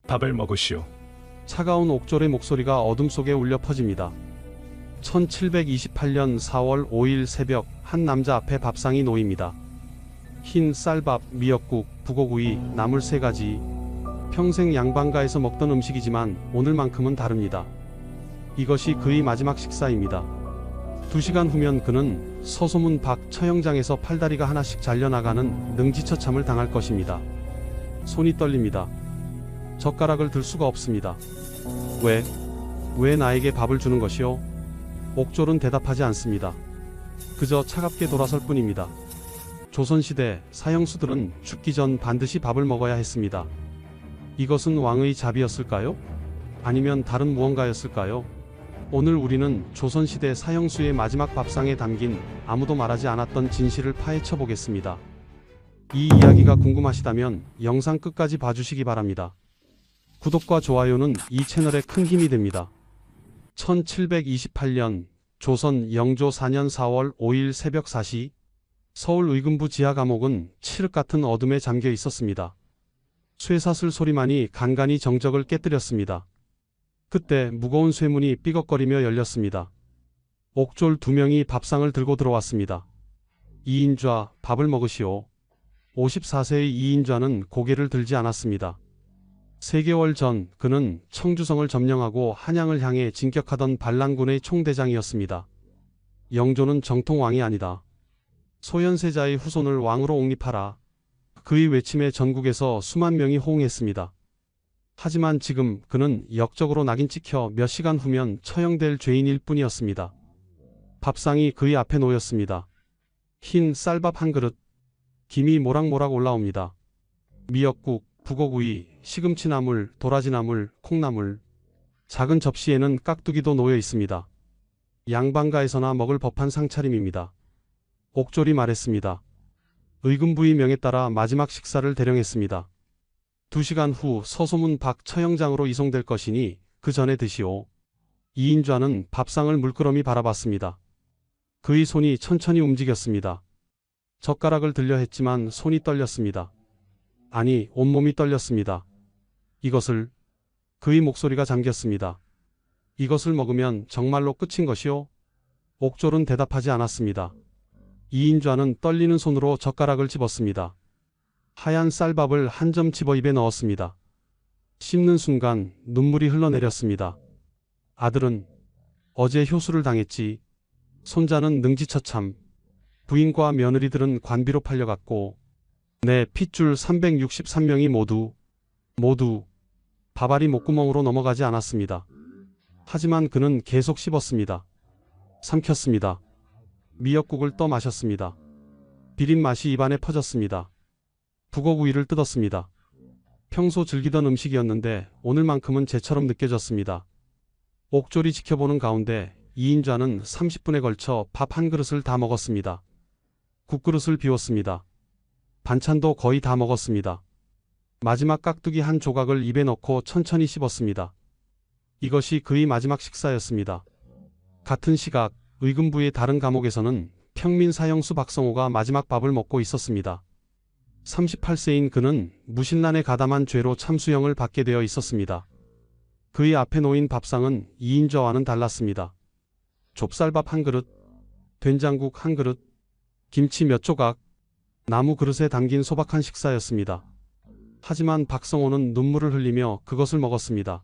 밥을 먹으시오. 차가운 옥졸의 목소리가 어둠 속에 울려 퍼집니다. 1728년 4월 5일 새벽 한 남자 앞에 밥상이 놓입니다. 흰 쌀밥, 미역국, 북어구이, 나물 3가지. 평생 양반가에서 먹던 음식이지만 오늘만큼은 다릅니다. 이것이 그의 마지막 식사입니다. 2시간 후면 그는 서소문 밖 처형장에서 팔다리가 하나씩 잘려나가는 능지처참을 당할 것입니다. 손이 떨립니다. 젓가락을 들 수가 없습니다. 왜 나에게 밥을 주는 것이오? 옥졸은 대답하지 않습니다. 그저 차갑게 돌아설 뿐입니다. 조선시대 사형수들은 죽기 전 반드시 밥을 먹어야 했습니다. 이것은 왕의 자비였을까요? 아니면 다른 무언가였을까요? 오늘 우리는 조선시대 사형수의 마지막 밥상에 담긴 아무도 말하지 않았던 진실을 파헤쳐 보겠습니다. 이 이야기가 궁금하시다면 영상 끝까지 봐주시기 바랍니다. 구독과 좋아요는 이 채널에 큰 힘이 됩니다. 1728년 조선 영조 4년 4월 5일 새벽 4시 서울 의금부 지하 감옥은 칠흑 같은 어둠에 잠겨 있었습니다. 쇠사슬 소리만이 간간히 정적을 깨뜨렸습니다. 그때 무거운 쇠문이 삐걱거리며 열렸습니다. 옥졸 2명이 밥상을 들고 들어왔습니다. 이인좌, 밥을 먹으시오. 54세의 이인좌는 고개를 들지 않았습니다. 3개월 전 그는 청주성을 점령하고 한양을 향해 진격하던 반란군의 총대장이었습니다. 영조는 정통 왕이 아니다. 소현세자의 후손을 왕으로 옹립하라. 그의 외침에 전국에서 수만 명이 호응했습니다. 하지만 지금 그는 역적으로 낙인 찍혀 몇 시간 후면 처형될 죄인일 뿐이었습니다. 밥상이 그의 앞에 놓였습니다. 흰 쌀밥 한 그릇, 김이 모락모락 올라옵니다. 미역국, 북어구이, 시금치나물, 도라지나물, 콩나물. 작은 접시에는 깍두기도 놓여 있습니다. 양반가에서나 먹을 법한 상차림입니다. 옥졸이 말했습니다. 의금부의 명에 따라 마지막 식사를 대령했습니다. 2시간 후 서소문 밖 처형장으로 이송될 것이니 그 전에 드시오. 이인좌는 밥상을 물끄러미 바라봤습니다. 그의 손이 천천히 움직였습니다. 젓가락을 들려 했지만 손이 떨렸습니다. 아니, 온몸이 떨렸습니다. 그의 목소리가 잠겼습니다. 이것을 먹으면 정말로 끝인 것이오? 옥졸은 대답하지 않았습니다. 이인좌는 떨리는 손으로 젓가락을 집었습니다. 하얀 쌀밥을 한 점 집어 입에 넣었습니다. 씹는 순간 눈물이 흘러내렸습니다. 아들은 어제 효수를 당했지. 손자는 능지처참. 부인과 며느리들은 관비로 팔려갔고 내 핏줄 363명이 모두 밥알이 목구멍으로 넘어가지 않았습니다. 하지만 그는 계속 씹었습니다. 삼켰습니다. 미역국을 떠 마셨습니다. 비린 맛이 입안에 퍼졌습니다. 북어구이를 뜯었습니다. 평소 즐기던 음식이었는데 오늘만큼은 제처럼 느껴졌습니다. 옥졸이 지켜보는 가운데 이인좌는 30분에 걸쳐 밥 한 그릇을 다 먹었습니다. 국그릇을 비웠습니다. 반찬도 거의 다 먹었습니다. 마지막 깍두기 한 조각을 입에 넣고 천천히 씹었습니다. 이것이 그의 마지막 식사였습니다. 같은 시각 의금부의 다른 감옥에서는 평민 사형수 박성호가 마지막 밥을 먹고 있었습니다. 38세인 그는 무신란에 가담한 죄로 참수형을 받게 되어 있었습니다. 그의 앞에 놓인 밥상은 이인좌와는 달랐습니다. 좁쌀밥 한 그릇, 된장국 한 그릇, 김치 몇 조각, 나무 그릇에 담긴 소박한 식사였습니다. 하지만 박성호는 눈물을 흘리며 그것을 먹었습니다.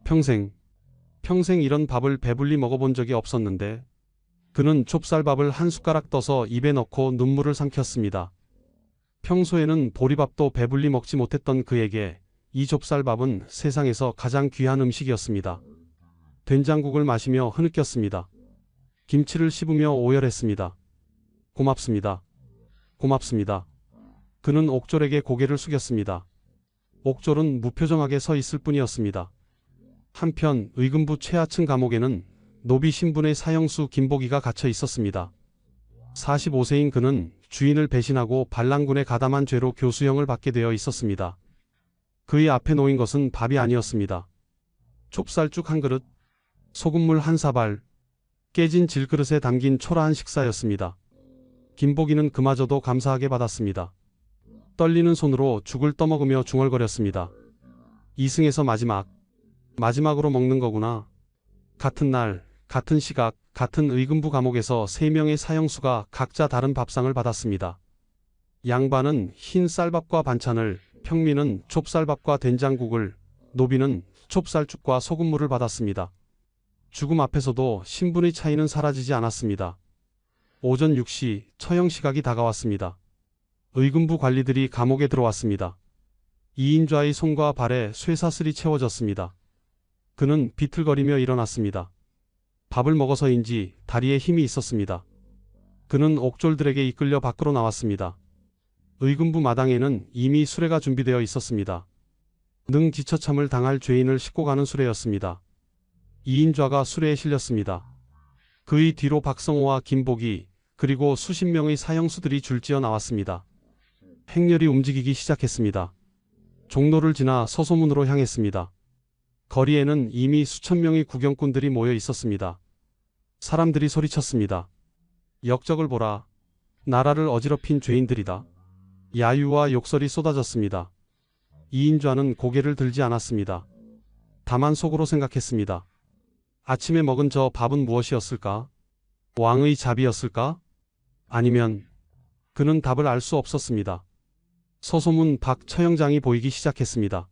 평생 이런 밥을 배불리 먹어본 적이 없었는데 그는 좁쌀밥을 한 숟가락 떠서 입에 넣고 눈물을 삼켰습니다. 평소에는 보리밥도 배불리 먹지 못했던 그에게 이 좁쌀밥은 세상에서 가장 귀한 음식이었습니다. 된장국을 마시며 흐느꼈습니다. 김치를 씹으며 오열했습니다. 고맙습니다. 그는 옥졸에게 고개를 숙였습니다. 옥졸은 무표정하게 서 있을 뿐이었습니다. 한편 의금부 최하층 감옥에는 노비 신분의 사형수 김보기가 갇혀 있었습니다. 45세인 그는 주인을 배신하고 반란군에 가담한 죄로 교수형을 받게 되어 있었습니다. 그의 앞에 놓인 것은 밥이 아니었습니다. 좁쌀죽 한 그릇, 소금물 한 사발, 깨진 질그릇에 담긴 초라한 식사였습니다. 김보기는 그마저도 감사하게 받았습니다. 떨리는 손으로 죽을 떠먹으며 중얼거렸습니다. 이승에서 마지막으로 먹는 거구나. 같은 날, 같은 시각, 같은 의금부 감옥에서 3명의 사형수가 각자 다른 밥상을 받았습니다. 양반은 흰 쌀밥과 반찬을, 평민은 좁쌀밥과 된장국을, 노비는 좁쌀죽과 소금물을 받았습니다. 죽음 앞에서도 신분의 차이는 사라지지 않았습니다. 오전 6시 처형 시각이 다가왔습니다. 의금부 관리들이 감옥에 들어왔습니다. 이인좌의 손과 발에 쇠사슬이 채워졌습니다. 그는 비틀거리며 일어났습니다. 밥을 먹어서인지 다리에 힘이 있었습니다. 그는 옥졸들에게 이끌려 밖으로 나왔습니다. 의금부 마당에는 이미 수레가 준비되어 있었습니다. 능지처참을 당할 죄인을 싣고 가는 수레였습니다. 이인좌가 수레에 실렸습니다. 그의 뒤로 박성호와 김복이 그리고 수십 명의 사형수들이 줄지어 나왔습니다. 행렬이 움직이기 시작했습니다. 종로를 지나 서소문으로 향했습니다. 거리에는 이미 수천 명의 구경꾼들이 모여 있었습니다. 사람들이 소리쳤습니다. 역적을 보라. 나라를 어지럽힌 죄인들이다. 야유와 욕설이 쏟아졌습니다. 이인좌는 고개를 들지 않았습니다. 다만 속으로 생각했습니다. 아침에 먹은 저 밥은 무엇이었을까? 왕의 잡이었을까? 아니면 그는 답을 알 수 없었습니다. 서소문 밖 처형장이 보이기 시작했습니다.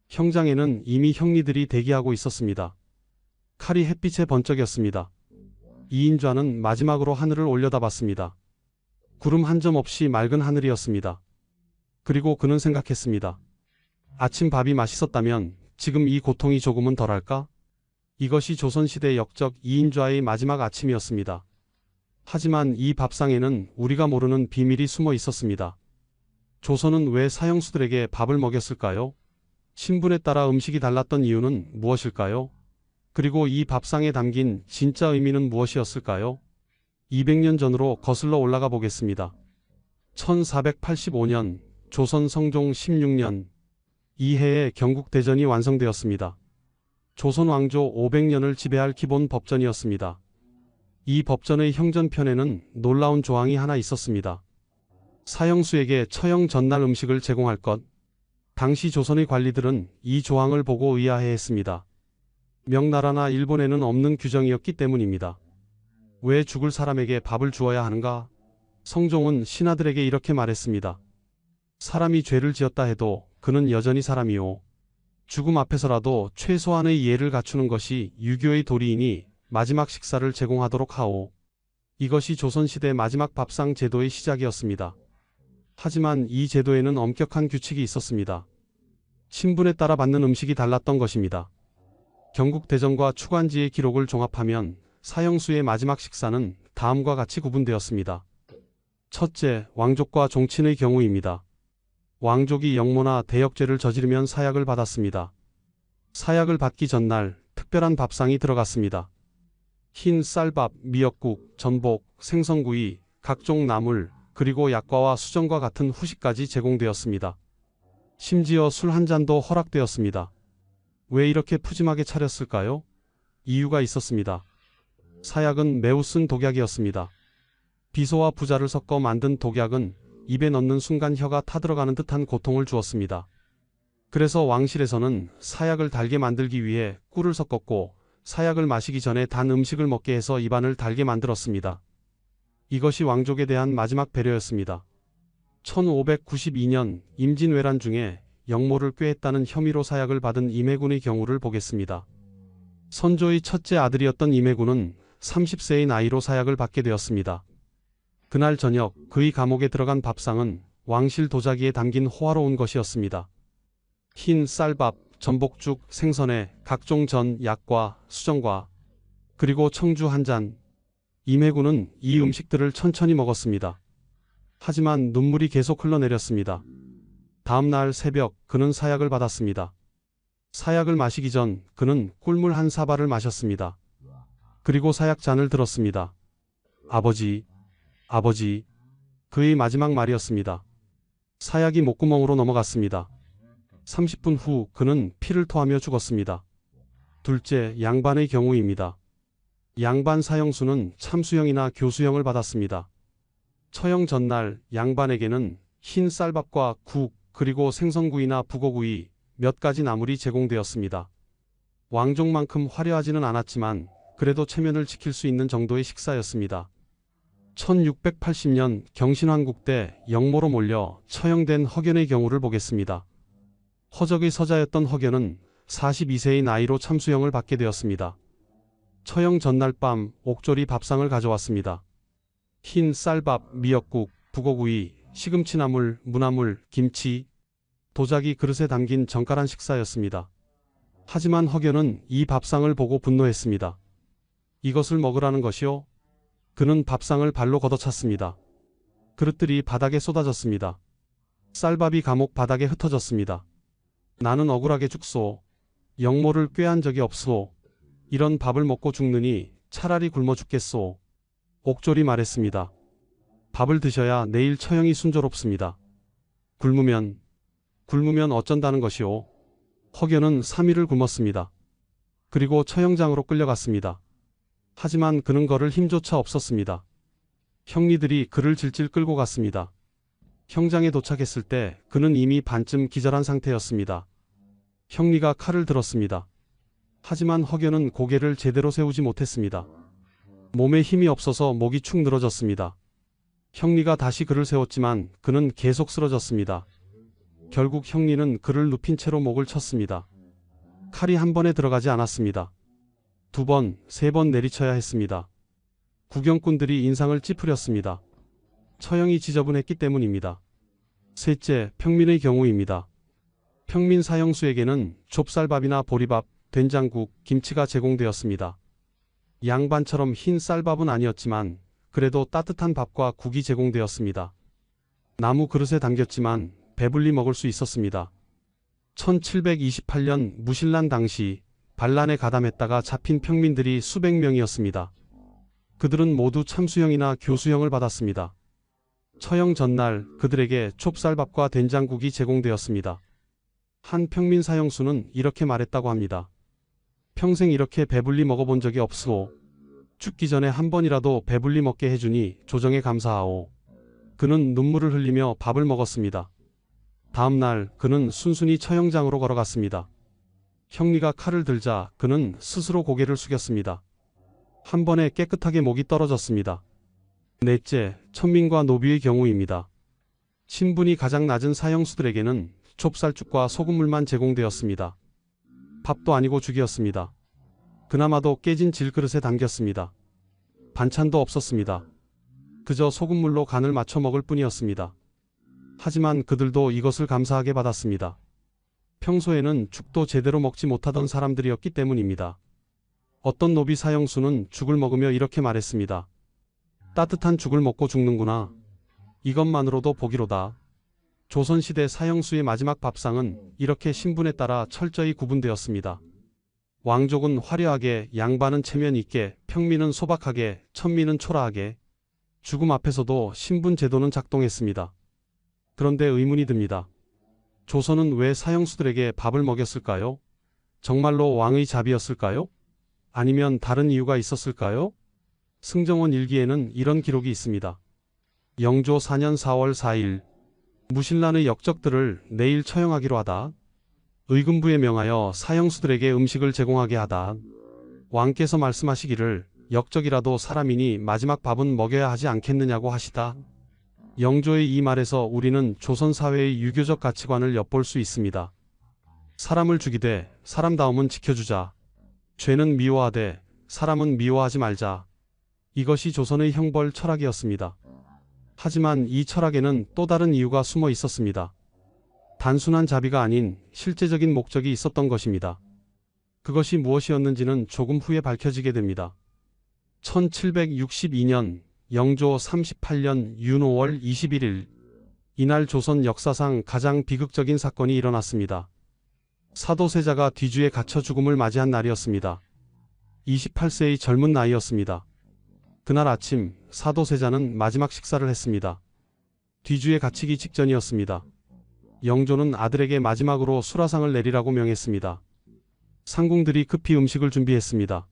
형장에는 이미 형리들이 대기하고 있었습니다. 칼이 햇빛에 번쩍였습니다. 이인좌는 마지막으로 하늘을 올려다봤습니다. 구름 한 점 없이 맑은 하늘이었습니다. 그리고 그는 생각했습니다. 아침 밥이 맛있었다면 지금 이 고통이 조금은 덜할까? 이것이 조선시대 역적 이인좌의 마지막 아침이었습니다. 하지만 이 밥상에는 우리가 모르는 비밀이 숨어 있었습니다. 조선은 왜 사형수들에게 밥을 먹였을까요? 신분에 따라 음식이 달랐던 이유는 무엇일까요? 그리고 이 밥상에 담긴 진짜 의미는 무엇이었을까요? 200년 전으로 거슬러 올라가 보겠습니다. 1485년 조선 성종 16년 이 해에 경국대전이 완성되었습니다. 조선 왕조 500년을 지배할 기본 법전이었습니다. 이 법전의 형전편에는 놀라운 조항이 하나 있었습니다. 사형수에게 처형 전날 음식을 제공할 것. 당시 조선의 관리들은 이 조항을 보고 의아해했습니다. 명나라나 일본에는 없는 규정이었기 때문입니다. 왜 죽을 사람에게 밥을 주어야 하는가? 성종은 신하들에게 이렇게 말했습니다. 사람이 죄를 지었다 해도 그는 여전히 사람이요. 죽음 앞에서라도 최소한의 예를 갖추는 것이 유교의 도리이니 마지막 식사를 제공하도록 하오. 이것이 조선시대 마지막 밥상 제도의 시작이었습니다. 하지만 이 제도에는 엄격한 규칙이 있었습니다. 신분에 따라 받는 음식이 달랐던 것입니다. 경국대전과 추관지의 기록을 종합하면 사형수의 마지막 식사는 다음과 같이 구분되었습니다. 첫째, 왕족과 종친의 경우입니다. 왕족이 영모나 대역죄를 저지르면 사약을 받았습니다. 사약을 받기 전날 특별한 밥상이 들어갔습니다. 흰 쌀밥, 미역국, 전복, 생선구이, 각종 나물, 그리고 약과와 수정과 같은 후식까지 제공되었습니다. 심지어 술 한 잔도 허락되었습니다. 왜 이렇게 푸짐하게 차렸을까요? 이유가 있었습니다. 사약은 매우 쓴 독약이었습니다. 비소와 부자를 섞어 만든 독약은 입에 넣는 순간 혀가 타들어가는 듯한 고통을 주었습니다. 그래서 왕실에서는 사약을 달게 만들기 위해 꿀을 섞었고 사약을 마시기 전에 단 음식을 먹게 해서 입안을 달게 만들었습니다. 이것이 왕족에 대한 마지막 배려였습니다. 1592년 임진왜란 중에 영모를 꾀했다는 혐의로 사약을 받은 임해군의 경우를 보겠습니다. 선조의 첫째 아들이었던 임해군은 30세의 나이로 사약을 받게 되었습니다. 그날 저녁 그의 감옥에 들어간 밥상은 왕실 도자기에 담긴 호화로운 것이었습니다. 흰 쌀밥, 전복죽, 생선회, 각종 전, 약과, 수정과, 그리고 청주 한 잔. 임해군은 이 음식들을 천천히 먹었습니다. 하지만 눈물이 계속 흘러내렸습니다. 다음 날 새벽 그는 사약을 받았습니다. 사약을 마시기 전 그는 꿀물 한 사발을 마셨습니다. 그리고 사약 잔을 들었습니다. 아버지, 아버지. 그의 마지막 말이었습니다. 사약이 목구멍으로 넘어갔습니다. 30분 후 그는 피를 토하며 죽었습니다. 둘째, 양반의 경우입니다. 양반 사형수는 참수형이나 교수형을 받았습니다. 처형 전날 양반에게는 흰 쌀밥과 국, 그리고 생선구이나 북어구이, 몇 가지 나물이 제공되었습니다. 왕족만큼 화려하지는 않았지만 그래도 체면을 지킬 수 있는 정도의 식사였습니다. 1680년 경신왕국 때 영모로 몰려 처형된 허견의 경우를 보겠습니다. 허적의 서자였던 허견은 42세의 나이로 참수형을 받게 되었습니다. 처형 전날 밤 옥졸이 밥상을 가져왔습니다. 흰 쌀밥, 미역국, 북어구이, 시금치나물, 무나물, 김치, 도자기 그릇에 담긴 정갈한 식사였습니다. 하지만 허견은 이 밥상을 보고 분노했습니다. 이것을 먹으라는 것이요? 그는 밥상을 발로 걷어찼습니다. 그릇들이 바닥에 쏟아졌습니다. 쌀밥이 감옥 바닥에 흩어졌습니다. 나는 억울하게 죽소. 영모를 꾀한 적이 없소. 이런 밥을 먹고 죽느니 차라리 굶어 죽겠소. 옥졸이 말했습니다. 밥을 드셔야 내일 처형이 순조롭습니다. 굶으면 어쩐다는 것이오. 허견은 3일을 굶었습니다. 그리고 처형장으로 끌려갔습니다. 하지만 그는 걸을 힘조차 없었습니다. 형리들이 그를 질질 끌고 갔습니다. 형장에 도착했을 때 그는 이미 반쯤 기절한 상태였습니다. 형리가 칼을 들었습니다. 하지만 허견은 고개를 제대로 세우지 못했습니다. 몸에 힘이 없어서 목이 축 늘어졌습니다. 형리가 다시 그를 세웠지만 그는 계속 쓰러졌습니다. 결국 형리는 그를 눕힌 채로 목을 쳤습니다. 칼이 한 번에 들어가지 않았습니다. 2번, 3번 내리쳐야 했습니다. 구경꾼들이 인상을 찌푸렸습니다. 처형이 지저분했기 때문입니다. 셋째, 평민의 경우입니다. 평민 사형수에게는 좁쌀밥이나 보리밥, 된장국, 김치가 제공되었습니다. 양반처럼 흰 쌀밥은 아니었지만 그래도 따뜻한 밥과 국이 제공되었습니다. 나무 그릇에 담겼지만 배불리 먹을 수 있었습니다. 1728년 무신란 당시 반란에 가담했다가 잡힌 평민들이 수백 명이었습니다. 그들은 모두 참수형이나 교수형을 받았습니다. 처형 전날 그들에게 좁쌀밥과 된장국이 제공되었습니다. 한 평민 사형수는 이렇게 말했다고 합니다. 평생 이렇게 배불리 먹어본 적이 없으오. 죽기 전에 한 번이라도 배불리 먹게 해주니 조정에 감사하오. 그는 눈물을 흘리며 밥을 먹었습니다. 다음 날 그는 순순히 처형장으로 걸어갔습니다. 형리가 칼을 들자 그는 스스로 고개를 숙였습니다. 한 번에 깨끗하게 목이 떨어졌습니다. 넷째, 천민과 노비의 경우입니다. 신분이 가장 낮은 사형수들에게는 좁쌀죽과 소금물만 제공되었습니다. 밥도 아니고 죽이었습니다. 그나마도 깨진 질그릇에 담겼습니다. 반찬도 없었습니다. 그저 소금물로 간을 맞춰 먹을 뿐이었습니다. 하지만 그들도 이것을 감사하게 받았습니다. 평소에는 죽도 제대로 먹지 못하던 사람들이었기 때문입니다. 어떤 노비 사형수는 죽을 먹으며 이렇게 말했습니다. 따뜻한 죽을 먹고 죽는구나. 이것만으로도 복이로다. 조선시대 사형수의 마지막 밥상은 이렇게 신분에 따라 철저히 구분되었습니다. 왕족은 화려하게, 양반은 체면 있게, 평민은 소박하게, 천민은 초라하게. 죽음 앞에서도 신분 제도는 작동했습니다. 그런데 의문이 듭니다. 조선은 왜 사형수들에게 밥을 먹였을까요? 정말로 왕의 자비였을까요? 아니면 다른 이유가 있었을까요? 승정원 일기에는 이런 기록이 있습니다. 영조 4년 4월 4일 무신란의 역적들을 내일 처형하기로 하다. 의금부에 명하여 사형수들에게 음식을 제공하게 하다. 왕께서 말씀하시기를 역적이라도 사람이니 마지막 밥은 먹여야 하지 않겠느냐고 하시다. 영조의 이 말에서 우리는 조선 사회의 유교적 가치관을 엿볼 수 있습니다. 사람을 죽이되 사람다움은 지켜주자. 죄는 미워하되 사람은 미워하지 말자. 이것이 조선의 형벌 철학이었습니다. 하지만 이 철학에는 또 다른 이유가 숨어 있었습니다. 단순한 자비가 아닌 실제적인 목적이 있었던 것입니다. 그것이 무엇이었는지는 조금 후에 밝혀지게 됩니다. 1762년 영조 38년 윤 5월 21일 이날 조선 역사상 가장 비극적인 사건이 일어났습니다. 사도세자가 뒤주에 갇혀 죽음을 맞이한 날이었습니다. 28세의 젊은 나이였습니다. 그날 아침 사도세자는 마지막 식사를 했습니다. 뒤주에 갇히기 직전이었습니다. 영조는 아들에게 마지막으로 수라상을 내리라고 명했습니다. 상궁들이 급히 음식을 준비했습니다.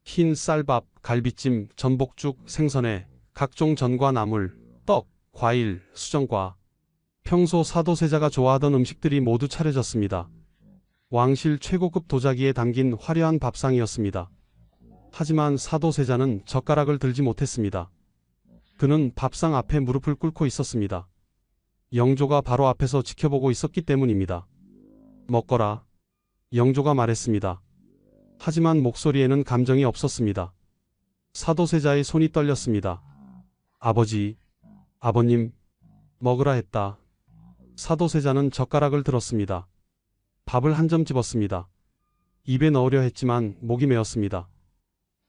흰 쌀밥, 갈비찜, 전복죽, 생선회, 각종 전과 나물, 떡, 과일, 수정과 평소 사도세자가 좋아하던 음식들이 모두 차려졌습니다. 왕실 최고급 도자기에 담긴 화려한 밥상이었습니다. 하지만 사도세자는 젓가락을 들지 못했습니다. 그는 밥상 앞에 무릎을 꿇고 있었습니다. 영조가 바로 앞에서 지켜보고 있었기 때문입니다. 먹거라. 영조가 말했습니다. 하지만 목소리에는 감정이 없었습니다. 사도세자의 손이 떨렸습니다. 아버지, 아버님, 먹으라 했다. 사도세자는 젓가락을 들었습니다. 밥을 한 점 집었습니다. 입에 넣으려 했지만 목이 메었습니다.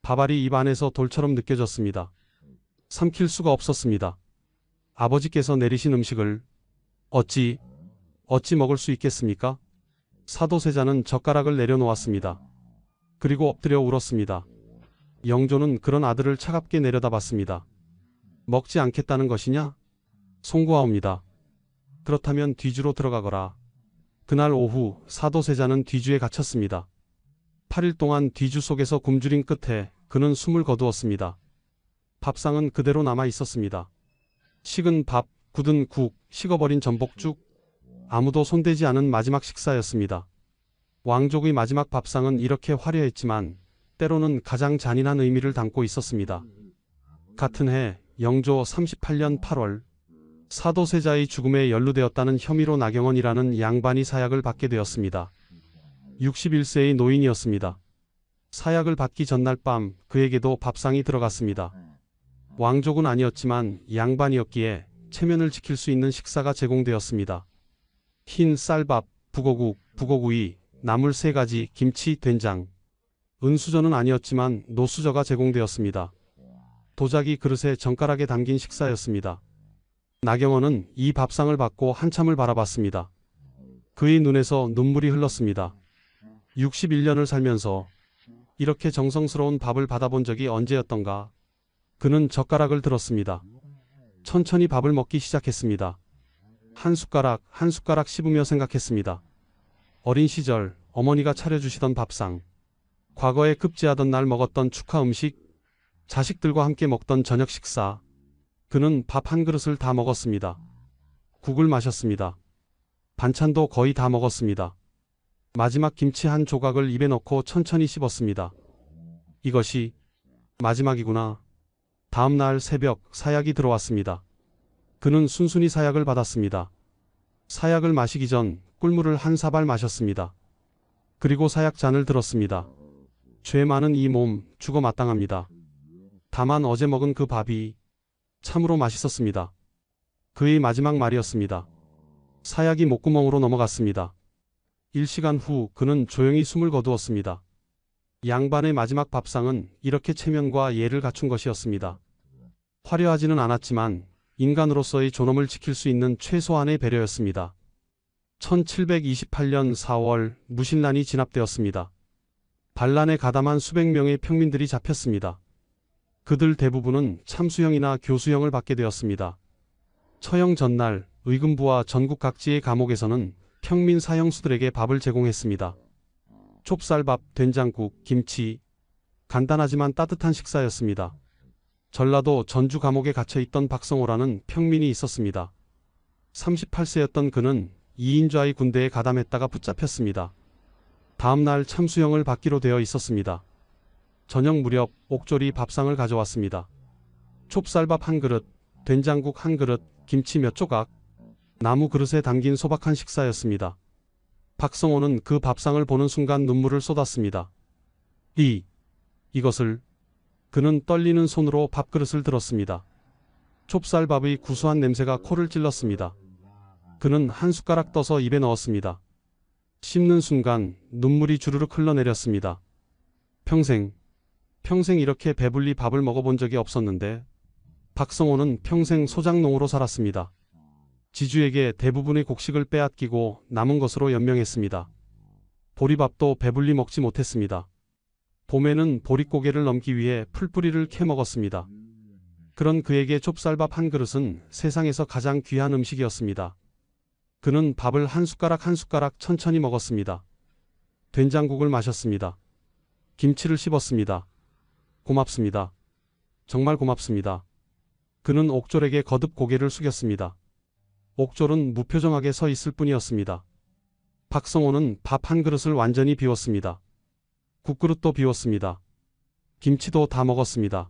밥알이 입 안에서 돌처럼 느껴졌습니다. 삼킬 수가 없었습니다. 아버지께서 내리신 음식을 어찌 먹을 수 있겠습니까? 사도세자는 젓가락을 내려놓았습니다. 그리고 엎드려 울었습니다. 영조는 그런 아들을 차갑게 내려다봤습니다. 먹지 않겠다는 것이냐? 송구하옵니다. 그렇다면 뒤주로 들어가거라. 그날 오후 사도세자는 뒤주에 갇혔습니다. 8일 동안 뒤주 속에서 굶주린 끝에 그는 숨을 거두었습니다. 밥상은 그대로 남아 있었습니다. 식은 밥, 굳은 국, 식어버린 전복죽, 아무도 손대지 않은 마지막 식사였습니다. 왕족의 마지막 밥상은 이렇게 화려했지만 때로는 가장 잔인한 의미를 담고 있었습니다. 같은 해 영조 38년 8월 사도세자의 죽음에 연루되었다는 혐의로 나경원이라는 양반이 사약을 받게 되었습니다. 61세의 노인이었습니다. 사약을 받기 전날 밤 그에게도 밥상이 들어갔습니다. 왕족은 아니었지만 양반이었기에 체면을 지킬 수 있는 식사가 제공되었습니다. 흰 쌀밥, 북어국, 북어구이, 나물 3가지, 김치, 된장. 은수저는 아니었지만 노수저가 제공되었습니다. 도자기 그릇에 젓가락에 담긴 식사였습니다. 나경원은 이 밥상을 받고 한참을 바라봤습니다. 그의 눈에서 눈물이 흘렀습니다. 61년을 살면서 이렇게 정성스러운 밥을 받아본 적이 언제였던가. 그는 젓가락을 들었습니다. 천천히 밥을 먹기 시작했습니다. 한 숟가락 한 숟가락 씹으며 생각했습니다. 어린 시절 어머니가 차려주시던 밥상, 과거에 급제하던 날 먹었던 축하 음식, 자식들과 함께 먹던 저녁 식사. 그는 밥 한 그릇을 다 먹었습니다. 국을 마셨습니다. 반찬도 거의 다 먹었습니다. 마지막 김치 한 조각을 입에 넣고 천천히 씹었습니다. 이것이 마지막이구나. 다음 날 새벽 사약이 들어왔습니다. 그는 순순히 사약을 받았습니다. 사약을 마시기 전 꿀물을 한 사발 마셨습니다. 그리고 사약 잔을 들었습니다. 죄 많은 이 몸 죽어 마땅합니다. 다만 어제 먹은 그 밥이 참으로 맛있었습니다. 그의 마지막 말이었습니다. 사약이 목구멍으로 넘어갔습니다. 1시간 후 그는 조용히 숨을 거두었습니다. 양반의 마지막 밥상은 이렇게 체면과 예를 갖춘 것이었습니다. 화려하지는 않았지만 인간으로서의 존엄을 지킬 수 있는 최소한의 배려였습니다. 1728년 4월 무신란이 진압되었습니다. 반란에 가담한 수백 명의 평민들이 잡혔습니다. 그들 대부분은 참수형이나 교수형을 받게 되었습니다. 처형 전날 의금부와 전국 각지의 감옥에서는 평민 사형수들에게 밥을 제공했습니다. 좁쌀밥, 된장국, 김치, 간단하지만 따뜻한 식사였습니다. 전라도 전주 감옥에 갇혀있던 박성호라는 평민이 있었습니다. 38세였던 그는 이인좌의 군대에 가담했다가 붙잡혔습니다. 다음 날 참수형을 받기로 되어 있었습니다. 저녁 무렵 옥졸이 밥상을 가져왔습니다. 좁쌀밥 한 그릇, 된장국 한 그릇, 김치 몇 조각, 나무 그릇에 담긴 소박한 식사였습니다. 박성호는 그 밥상을 보는 순간 눈물을 쏟았습니다. 이것을. 그는 떨리는 손으로 밥그릇을 들었습니다. 좁쌀밥의 구수한 냄새가 코를 찔렀습니다. 그는 한 숟가락 떠서 입에 넣었습니다. 씹는 순간 눈물이 주르륵 흘러내렸습니다. 평생 이렇게 배불리 밥을 먹어본 적이 없었는데 박성호는 평생 소장농으로 살았습니다. 지주에게 대부분의 곡식을 빼앗기고 남은 것으로 연명했습니다. 보리밥도 배불리 먹지 못했습니다. 봄에는 보릿고개를 넘기 위해 풀뿌리를 캐 먹었습니다. 그런 그에게 좁쌀밥 한 그릇은 세상에서 가장 귀한 음식이었습니다. 그는 밥을 한 숟가락 한 숟가락 천천히 먹었습니다. 된장국을 마셨습니다. 김치를 씹었습니다. 고맙습니다. 정말 고맙습니다. 그는 옥졸에게 거듭 고개를 숙였습니다. 옥졸은 무표정하게 서 있을 뿐이었습니다. 박성호는 밥 한 그릇을 완전히 비웠습니다. 국그릇도 비웠습니다. 김치도 다 먹었습니다.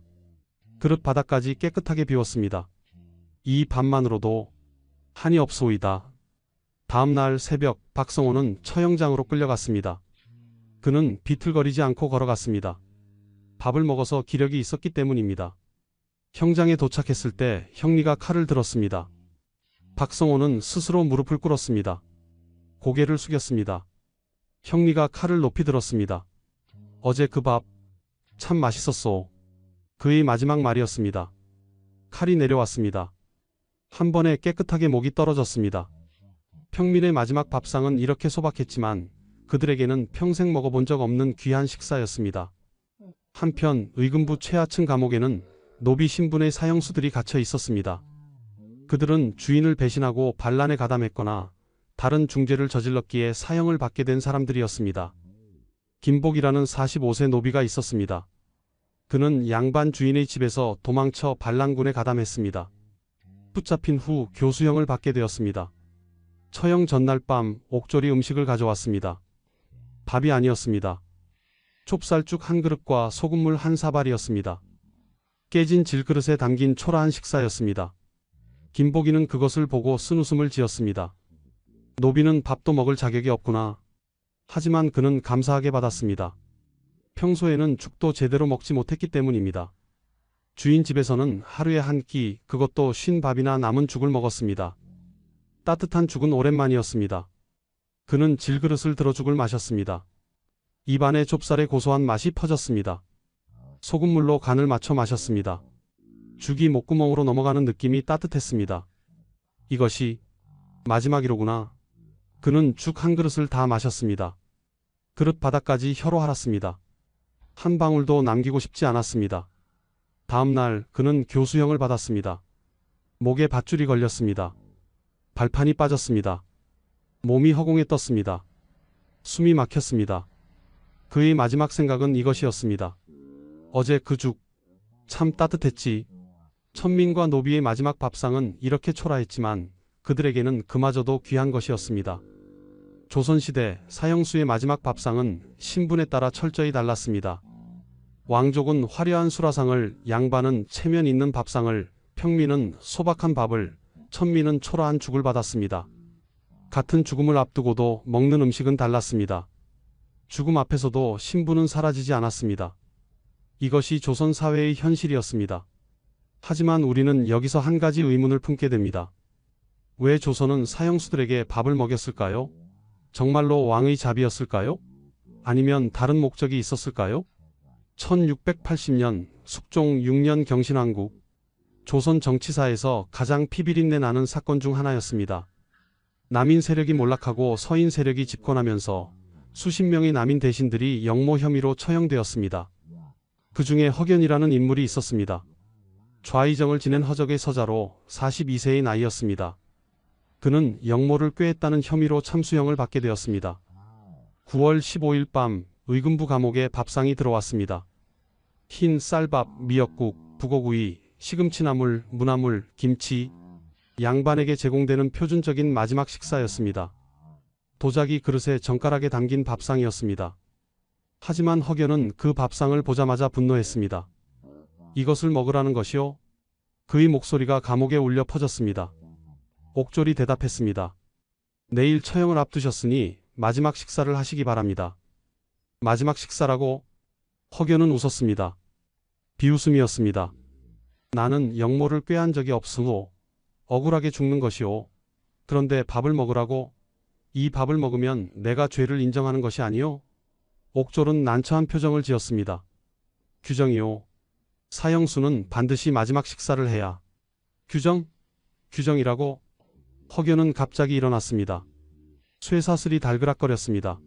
그릇 바닥까지 깨끗하게 비웠습니다. 이 밥만으로도 한이 없소이다. 다음 날 새벽 박성호는 처형장으로 끌려갔습니다. 그는 비틀거리지 않고 걸어갔습니다. 밥을 먹어서 기력이 있었기 때문입니다. 형장에 도착했을 때 형리가 칼을 들었습니다. 박성호는 스스로 무릎을 꿇었습니다. 고개를 숙였습니다. 형리가 칼을 높이 들었습니다. 어제 그 밥 참 맛있었소. 그의 마지막 말이었습니다. 칼이 내려왔습니다. 한 번에 깨끗하게 목이 떨어졌습니다. 평민의 마지막 밥상은 이렇게 소박했지만 그들에게는 평생 먹어본 적 없는 귀한 식사였습니다. 한편 의금부 최하층 감옥에는 노비 신분의 사형수들이 갇혀 있었습니다. 그들은 주인을 배신하고 반란에 가담했거나 다른 중죄를 저질렀기에 사형을 받게 된 사람들이었습니다. 김복이라는 45세 노비가 있었습니다. 그는 양반 주인의 집에서 도망쳐 반란군에 가담했습니다. 붙잡힌 후 교수형을 받게 되었습니다. 처형 전날 밤 옥졸이 음식을 가져왔습니다. 밥이 아니었습니다. 좁쌀죽 한 그릇과 소금물 한 사발이었습니다. 깨진 질그릇에 담긴 초라한 식사였습니다. 김복이는 그것을 보고 쓴웃음을 지었습니다. 노비는 밥도 먹을 자격이 없구나. 하지만 그는 감사하게 받았습니다. 평소에는 죽도 제대로 먹지 못했기 때문입니다. 주인 집에서는 하루에 한 끼, 그것도 쉰 밥이나 남은 죽을 먹었습니다. 따뜻한 죽은 오랜만이었습니다. 그는 질그릇을 들어 죽을 마셨습니다. 입안에 좁쌀의 고소한 맛이 퍼졌습니다. 소금물로 간을 맞춰 마셨습니다. 죽이 목구멍으로 넘어가는 느낌이 따뜻했습니다. 이것이 마지막이로구나. 그는 죽 한 그릇을 다 마셨습니다. 그릇 바닥까지 혀로 핥았습니다. 한 방울도 남기고 싶지 않았습니다. 다음 날 그는 교수형을 받았습니다. 목에 밧줄이 걸렸습니다. 발판이 빠졌습니다. 몸이 허공에 떴습니다. 숨이 막혔습니다. 그의 마지막 생각은 이것이었습니다. 어제 그 죽 참 따뜻했지. 천민과 노비의 마지막 밥상은 이렇게 초라했지만 그들에게는 그마저도 귀한 것이었습니다. 조선시대 사형수의 마지막 밥상은 신분에 따라 철저히 달랐습니다. 왕족은 화려한 수라상을, 양반은 체면 있는 밥상을, 평민은 소박한 밥을, 천민은 초라한 죽을 받았습니다. 같은 죽음을 앞두고도 먹는 음식은 달랐습니다. 죽음 앞에서도 신분은 사라지지 않았습니다. 이것이 조선 사회의 현실이었습니다. 하지만 우리는 여기서 한 가지 의문을 품게 됩니다. 왜 조선은 사형수들에게 밥을 먹였을까요? 정말로 왕의 자비였을까요? 아니면 다른 목적이 있었을까요? 1680년 숙종 6년 경신왕국, 조선 정치사에서 가장 피비린내 나는 사건 중 하나였습니다. 남인 세력이 몰락하고 서인 세력이 집권하면서 수십 명의 남인 대신들이 역모 혐의로 처형되었습니다. 그 중에 허견이라는 인물이 있었습니다. 좌의정을 지낸 허적의 서자로 42세의 나이였습니다. 그는 역모를 꾀했다는 혐의로 참수형을 받게 되었습니다. 9월 15일 밤 의금부 감옥에 밥상이 들어왔습니다. 흰 쌀밥, 미역국, 북어구이, 시금치나물, 무나물, 김치, 양반에게 제공되는 표준적인 마지막 식사였습니다. 도자기 그릇에 젓가락에 담긴 밥상이었습니다. 하지만 허견은 그 밥상을 보자마자 분노했습니다. 이것을 먹으라는 것이요? 그의 목소리가 감옥에 울려 퍼졌습니다. 옥졸이 대답했습니다. 내일 처형을 앞두셨으니 마지막 식사를 하시기 바랍니다. 마지막 식사라고? 허견은 웃었습니다. 비웃음이었습니다. 나는 역모를 꾀한 적이 없으므 억울하게 죽는 것이오. 그런데 밥을 먹으라고? 이 밥을 먹으면 내가 죄를 인정하는 것이 아니오? 옥졸은 난처한 표정을 지었습니다. 규정이오. 사형수는 반드시 마지막 식사를 해야. 규정? 규정이라고? 허견은 갑자기 일어났습니다. 쇠사슬이 달그락거렸습니다.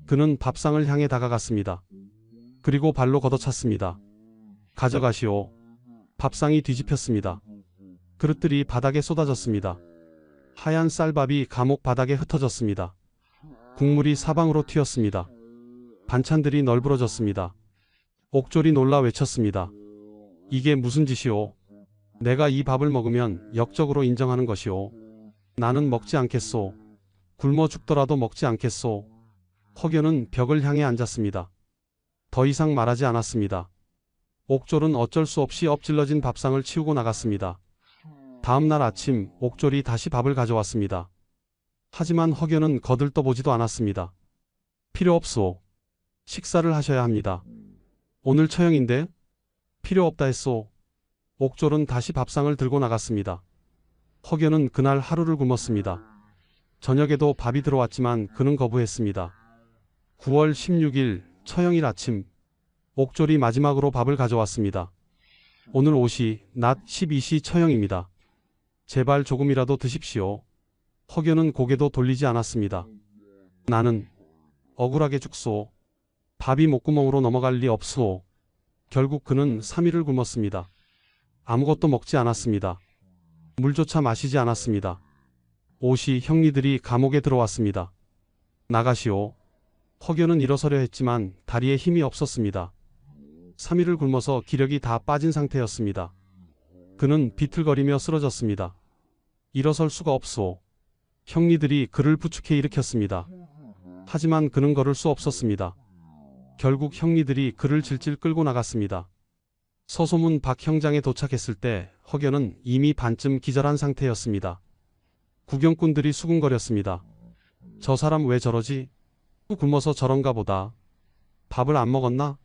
그는 밥상을 향해 다가갔습니다. 그리고 발로 걷어찼습니다. 가져가시오. 밥상이 뒤집혔습니다. 그릇들이 바닥에 쏟아졌습니다. 하얀 쌀밥이 감옥 바닥에 흩어졌습니다. 국물이 사방으로 튀었습니다. 반찬들이 널브러졌습니다. 옥졸이 놀라 외쳤습니다. 이게 무슨 짓이오? 내가 이 밥을 먹으면 역적으로 인정하는 것이오. 나는 먹지 않겠소. 굶어 죽더라도 먹지 않겠소. 허견은 벽을 향해 앉았습니다. 더 이상 말하지 않았습니다. 옥졸은 어쩔 수 없이 엎질러진 밥상을 치우고 나갔습니다. 다음 날 아침 옥졸이 다시 밥을 가져왔습니다. 하지만 허견은 거들떠보지도 않았습니다. 필요 없소. 식사를 하셔야 합니다. 오늘 처형인데? 필요 없다 했소. 옥졸은 다시 밥상을 들고 나갔습니다. 허견은 그날 하루를 굶었습니다. 저녁에도 밥이 들어왔지만 그는 거부했습니다. 9월 16일 처형일 아침 옥졸이 마지막으로 밥을 가져왔습니다. 오늘 옷이 낮 12시 처형입니다. 제발 조금이라도 드십시오. 허견은 고개도 돌리지 않았습니다. 나는 억울하게 죽소. 밥이 목구멍으로 넘어갈 리 없소. 결국 그는 3일을 굶었습니다. 아무것도 먹지 않았습니다. 물조차 마시지 않았습니다. 옷이 형리들이 감옥에 들어왔습니다. 나가시오. 허견은 일어서려 했지만 다리에 힘이 없었습니다. 3일을 굶어서 기력이 다 빠진 상태였습니다. 그는 비틀거리며 쓰러졌습니다. 일어설 수가 없소. 형리들이 그를 부축해 일으켰습니다. 하지만 그는 걸을 수 없었습니다. 결국 형리들이 그를 질질 끌고 나갔습니다. 서소문 박 형장에 도착했을 때 허견은 이미 반쯤 기절한 상태였습니다. 구경꾼들이 수군거렸습니다. 저 사람 왜 저러지? 굶어서 저런가 보다. 밥을 안 먹었나?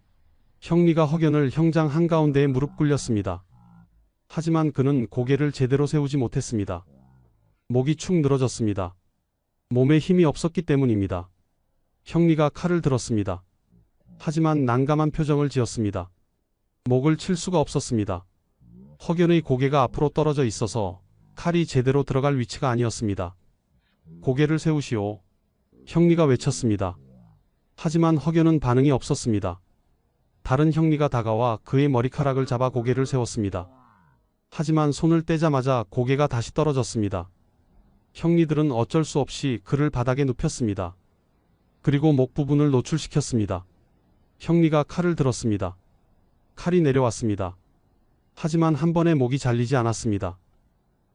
형리가 허견을 형장 한가운데에 무릎 꿇렸습니다. 하지만 그는 고개를 제대로 세우지 못했습니다. 목이 축 늘어졌습니다. 몸에 힘이 없었기 때문입니다. 형리가 칼을 들었습니다. 하지만 난감한 표정을 지었습니다. 목을 칠 수가 없었습니다. 허견의 고개가 앞으로 떨어져 있어서 칼이 제대로 들어갈 위치가 아니었습니다. 고개를 세우시오. 형리가 외쳤습니다. 하지만 허견은 반응이 없었습니다. 다른 형리가 다가와 그의 머리카락을 잡아 고개를 세웠습니다. 하지만 손을 떼자마자 고개가 다시 떨어졌습니다. 형리들은 어쩔 수 없이 그를 바닥에 눕혔습니다. 그리고 목 부분을 노출시켰습니다. 형리가 칼을 들었습니다. 칼이 내려왔습니다. 하지만 한 번에 목이 잘리지 않았습니다.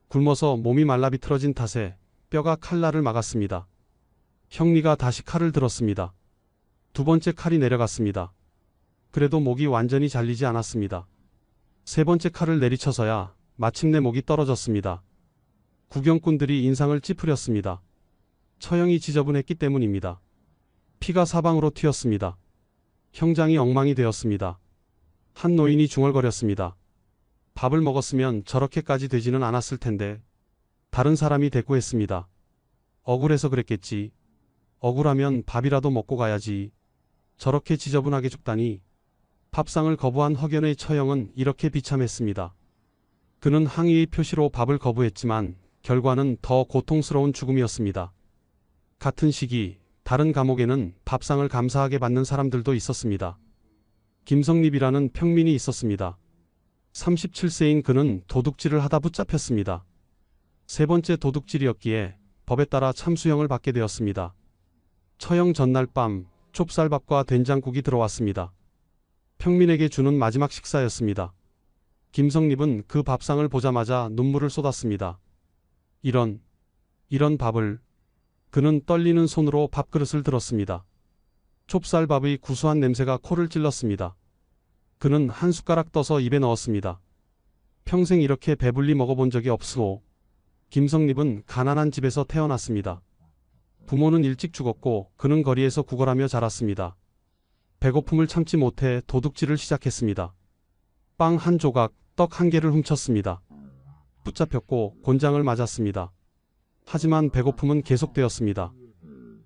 굶어서 몸이 말라 비틀어진 탓에 뼈가 칼날을 막았습니다. 형리가 다시 칼을 들었습니다. 두 번째 칼이 내려갔습니다. 그래도 목이 완전히 잘리지 않았습니다. 세 번째 칼을 내리쳐서야 마침내 목이 떨어졌습니다. 구경꾼들이 인상을 찌푸렸습니다. 처형이 지저분했기 때문입니다. 피가 사방으로 튀었습니다. 형장이 엉망이 되었습니다. 한 노인이 중얼거렸습니다. 밥을 먹었으면 저렇게까지 되지는 않았을 텐데. 다른 사람이 대꾸했습니다. 억울해서 그랬겠지. 억울하면 밥이라도 먹고 가야지. 저렇게 지저분하게 죽다니. 밥상을 거부한 허견의 처형은 이렇게 비참했습니다. 그는 항의의 표시로 밥을 거부했지만 결과는 더 고통스러운 죽음이었습니다. 같은 시기 다른 감옥에는 밥상을 감사하게 받는 사람들도 있었습니다. 김성립이라는 평민이 있었습니다. 37세인 그는 도둑질을 하다 붙잡혔습니다. 세 번째 도둑질이었기에 법에 따라 참수형을 받게 되었습니다. 처형 전날 밤 좁쌀밥과 된장국이 들어왔습니다. 평민에게 주는 마지막 식사였습니다. 김성립은 그 밥상을 보자마자 눈물을 쏟았습니다. 이런 밥을. 그는 떨리는 손으로 밥그릇을 들었습니다. 좁쌀밥의 구수한 냄새가 코를 찔렀습니다. 그는 한 숟가락 떠서 입에 넣었습니다. 평생 이렇게 배불리 먹어본 적이 없으오. 김성립은 가난한 집에서 태어났습니다. 부모는 일찍 죽었고 그는 거리에서 구걸하며 자랐습니다. 배고픔을 참지 못해 도둑질을 시작했습니다. 빵 한 조각, 떡 한 개를 훔쳤습니다. 붙잡혔고 곤장을 맞았습니다. 하지만 배고픔은 계속되었습니다.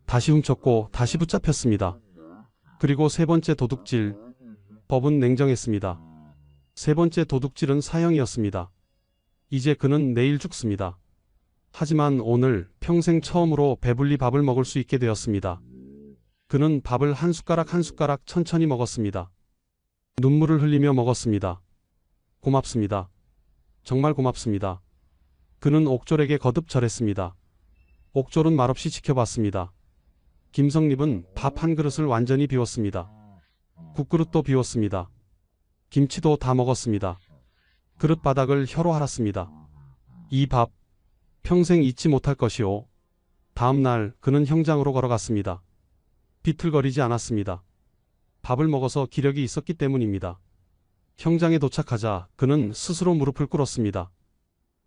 다시 훔쳤고 다시 붙잡혔습니다. 그리고 세 번째 도둑질. 법은 냉정했습니다. 세 번째 도둑질은 사형이었습니다. 이제 그는 내일 죽습니다. 하지만 오늘 평생 처음으로 배불리 밥을 먹을 수 있게 되었습니다. 그는 밥을 한 숟가락 한 숟가락 천천히 먹었습니다. 눈물을 흘리며 먹었습니다. 고맙습니다. 정말 고맙습니다. 그는 옥졸에게 거듭 절했습니다. 옥졸은 말없이 지켜봤습니다. 김성립은 밥 한 그릇을 완전히 비웠습니다. 국그릇도 비웠습니다. 김치도 다 먹었습니다. 그릇 바닥을 혀로 핥았습니다. 이 밥, 평생 잊지 못할 것이오. 다음 날 그는 형장으로 걸어갔습니다. 비틀거리지 않았습니다. 밥을 먹어서 기력이 있었기 때문입니다. 형장에 도착하자 그는 스스로 무릎을 꿇었습니다.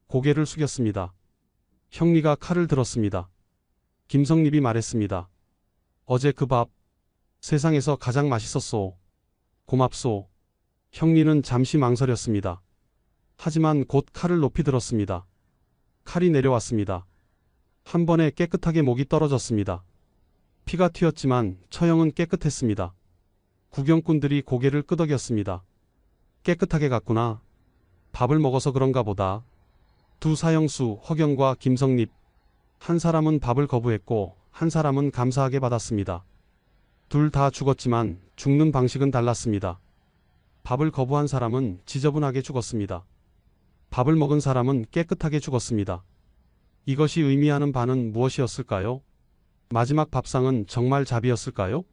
고개를 숙였습니다. 형리가 칼을 들었습니다. 김성립이 말했습니다. 어제 그 밥, 세상에서 가장 맛있었소. 고맙소. 형리는 잠시 망설였습니다. 하지만 곧 칼을 높이 들었습니다. 칼이 내려왔습니다. 한 번에 깨끗하게 목이 떨어졌습니다. 피가 튀었지만 처형은 깨끗했습니다. 구경꾼들이 고개를 끄덕였습니다. 깨끗하게 갔구나. 밥을 먹어서 그런가 보다. 두 사형수 허경과 김성립. 한 사람은 밥을 거부했고 한 사람은 감사하게 받았습니다. 둘 다 죽었지만 죽는 방식은 달랐습니다. 밥을 거부한 사람은 지저분하게 죽었습니다. 밥을 먹은 사람은 깨끗하게 죽었습니다. 이것이 의미하는 바는 무엇이었을까요? 마지막 밥상은 정말 잡이었을까요?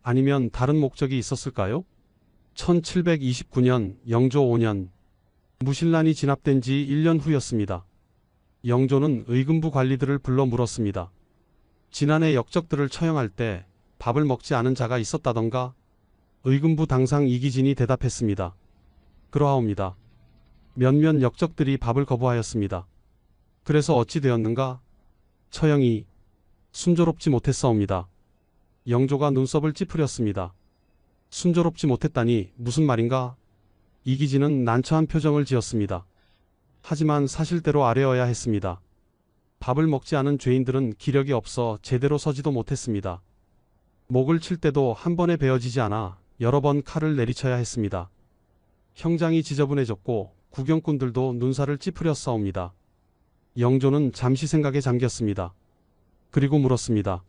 아니면 다른 목적이 있었을까요? 1729년 영조 5년 무신란이 진압된 지 1년 후였습니다. 영조는 의금부 관리들을 불러 물었습니다. 지난해 역적들을 처형할 때 밥을 먹지 않은 자가 있었다던가? 의금부 당상 이기진이 대답했습니다. 그러하옵니다. 몇몇 역적들이 밥을 거부하였습니다. 그래서 어찌 되었는가? 처형이 순조롭지 못했사옵니다. 영조가 눈썹을 찌푸렸습니다. 순조롭지 못했다니 무슨 말인가? 이기진은 난처한 표정을 지었습니다. 하지만 사실대로 아뢰어야 했습니다. 밥을 먹지 않은 죄인들은 기력이 없어 제대로 서지도 못했습니다. 목을 칠 때도 한 번에 베어지지 않아 여러 번 칼을 내리쳐야 했습니다. 형장이 지저분해졌고 구경꾼들도 눈살을 찌푸렸사옵니다. 영조는 잠시 생각에 잠겼습니다. 그리고 물었습니다.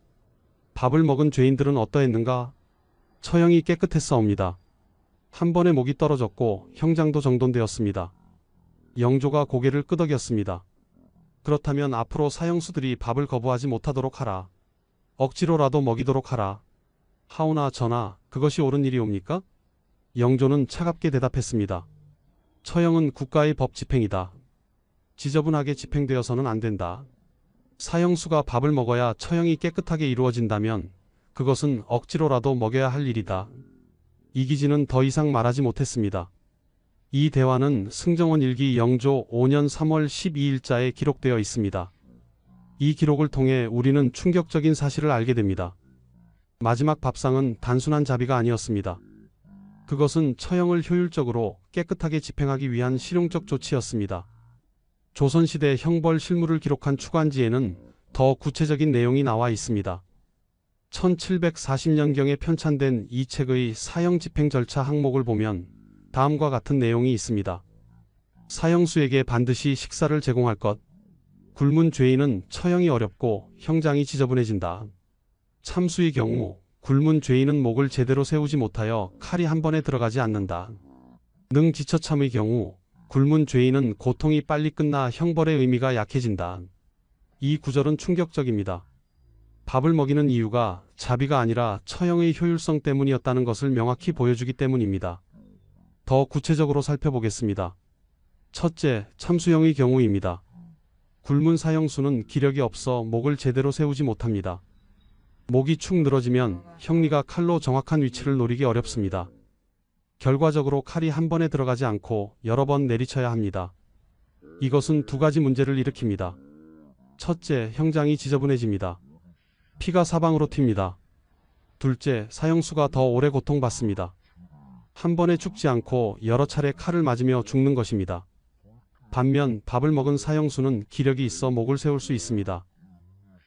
밥을 먹은 죄인들은 어떠했는가? 처형이 깨끗했사옵니다. 한 번에 목이 떨어졌고 형장도 정돈되었습니다. 영조가 고개를 끄덕였습니다. 그렇다면 앞으로 사형수들이 밥을 거부하지 못하도록 하라. 억지로라도 먹이도록 하라. 하오나 전하, 그것이 옳은 일이옵니까? 영조는 차갑게 대답했습니다. 처형은 국가의 법 집행이다. 지저분하게 집행되어서는 안 된다. 사형수가 밥을 먹어야 처형이 깨끗하게 이루어진다면 그것은 억지로라도 먹여야 할 일이다. 이기진은 더 이상 말하지 못했습니다. 이 대화는 승정원 일기 영조 5년 3월 12일자에 기록되어 있습니다. 이 기록을 통해 우리는 충격적인 사실을 알게 됩니다. 마지막 밥상은 단순한 자비가 아니었습니다. 그것은 처형을 효율적으로 깨끗하게 집행하기 위한 실용적 조치였습니다. 조선시대 형벌 실무를 기록한 추관지에는 더 구체적인 내용이 나와 있습니다. 1740년경에 편찬된 이 책의 사형 집행 절차 항목을 보면 다음과 같은 내용이 있습니다. 사형수에게 반드시 식사를 제공할 것. 굶은 죄인은 처형이 어렵고 형장이 지저분해진다. 참수의 경우 굶은 죄인은 목을 제대로 세우지 못하여 칼이 한 번에 들어가지 않는다. 능지처참의 경우 굶은 죄인은 고통이 빨리 끝나 형벌의 의미가 약해진다. 이 구절은 충격적입니다. 밥을 먹이는 이유가 자비가 아니라 처형의 효율성 때문이었다는 것을 명확히 보여주기 때문입니다. 더 구체적으로 살펴보겠습니다. 첫째, 참수형의 경우입니다. 굶은 사형수는 기력이 없어 목을 제대로 세우지 못합니다. 목이 축 늘어지면 형리가 칼로 정확한 위치를 노리기 어렵습니다. 결과적으로 칼이 한 번에 들어가지 않고 여러 번 내리쳐야 합니다. 이것은 두 가지 문제를 일으킵니다. 첫째, 형장이 지저분해집니다. 피가 사방으로 튑니다. 둘째, 사형수가 더 오래 고통받습니다. 한 번에 죽지 않고 여러 차례 칼을 맞으며 죽는 것입니다. 반면 밥을 먹은 사형수는 기력이 있어 목을 세울 수 있습니다.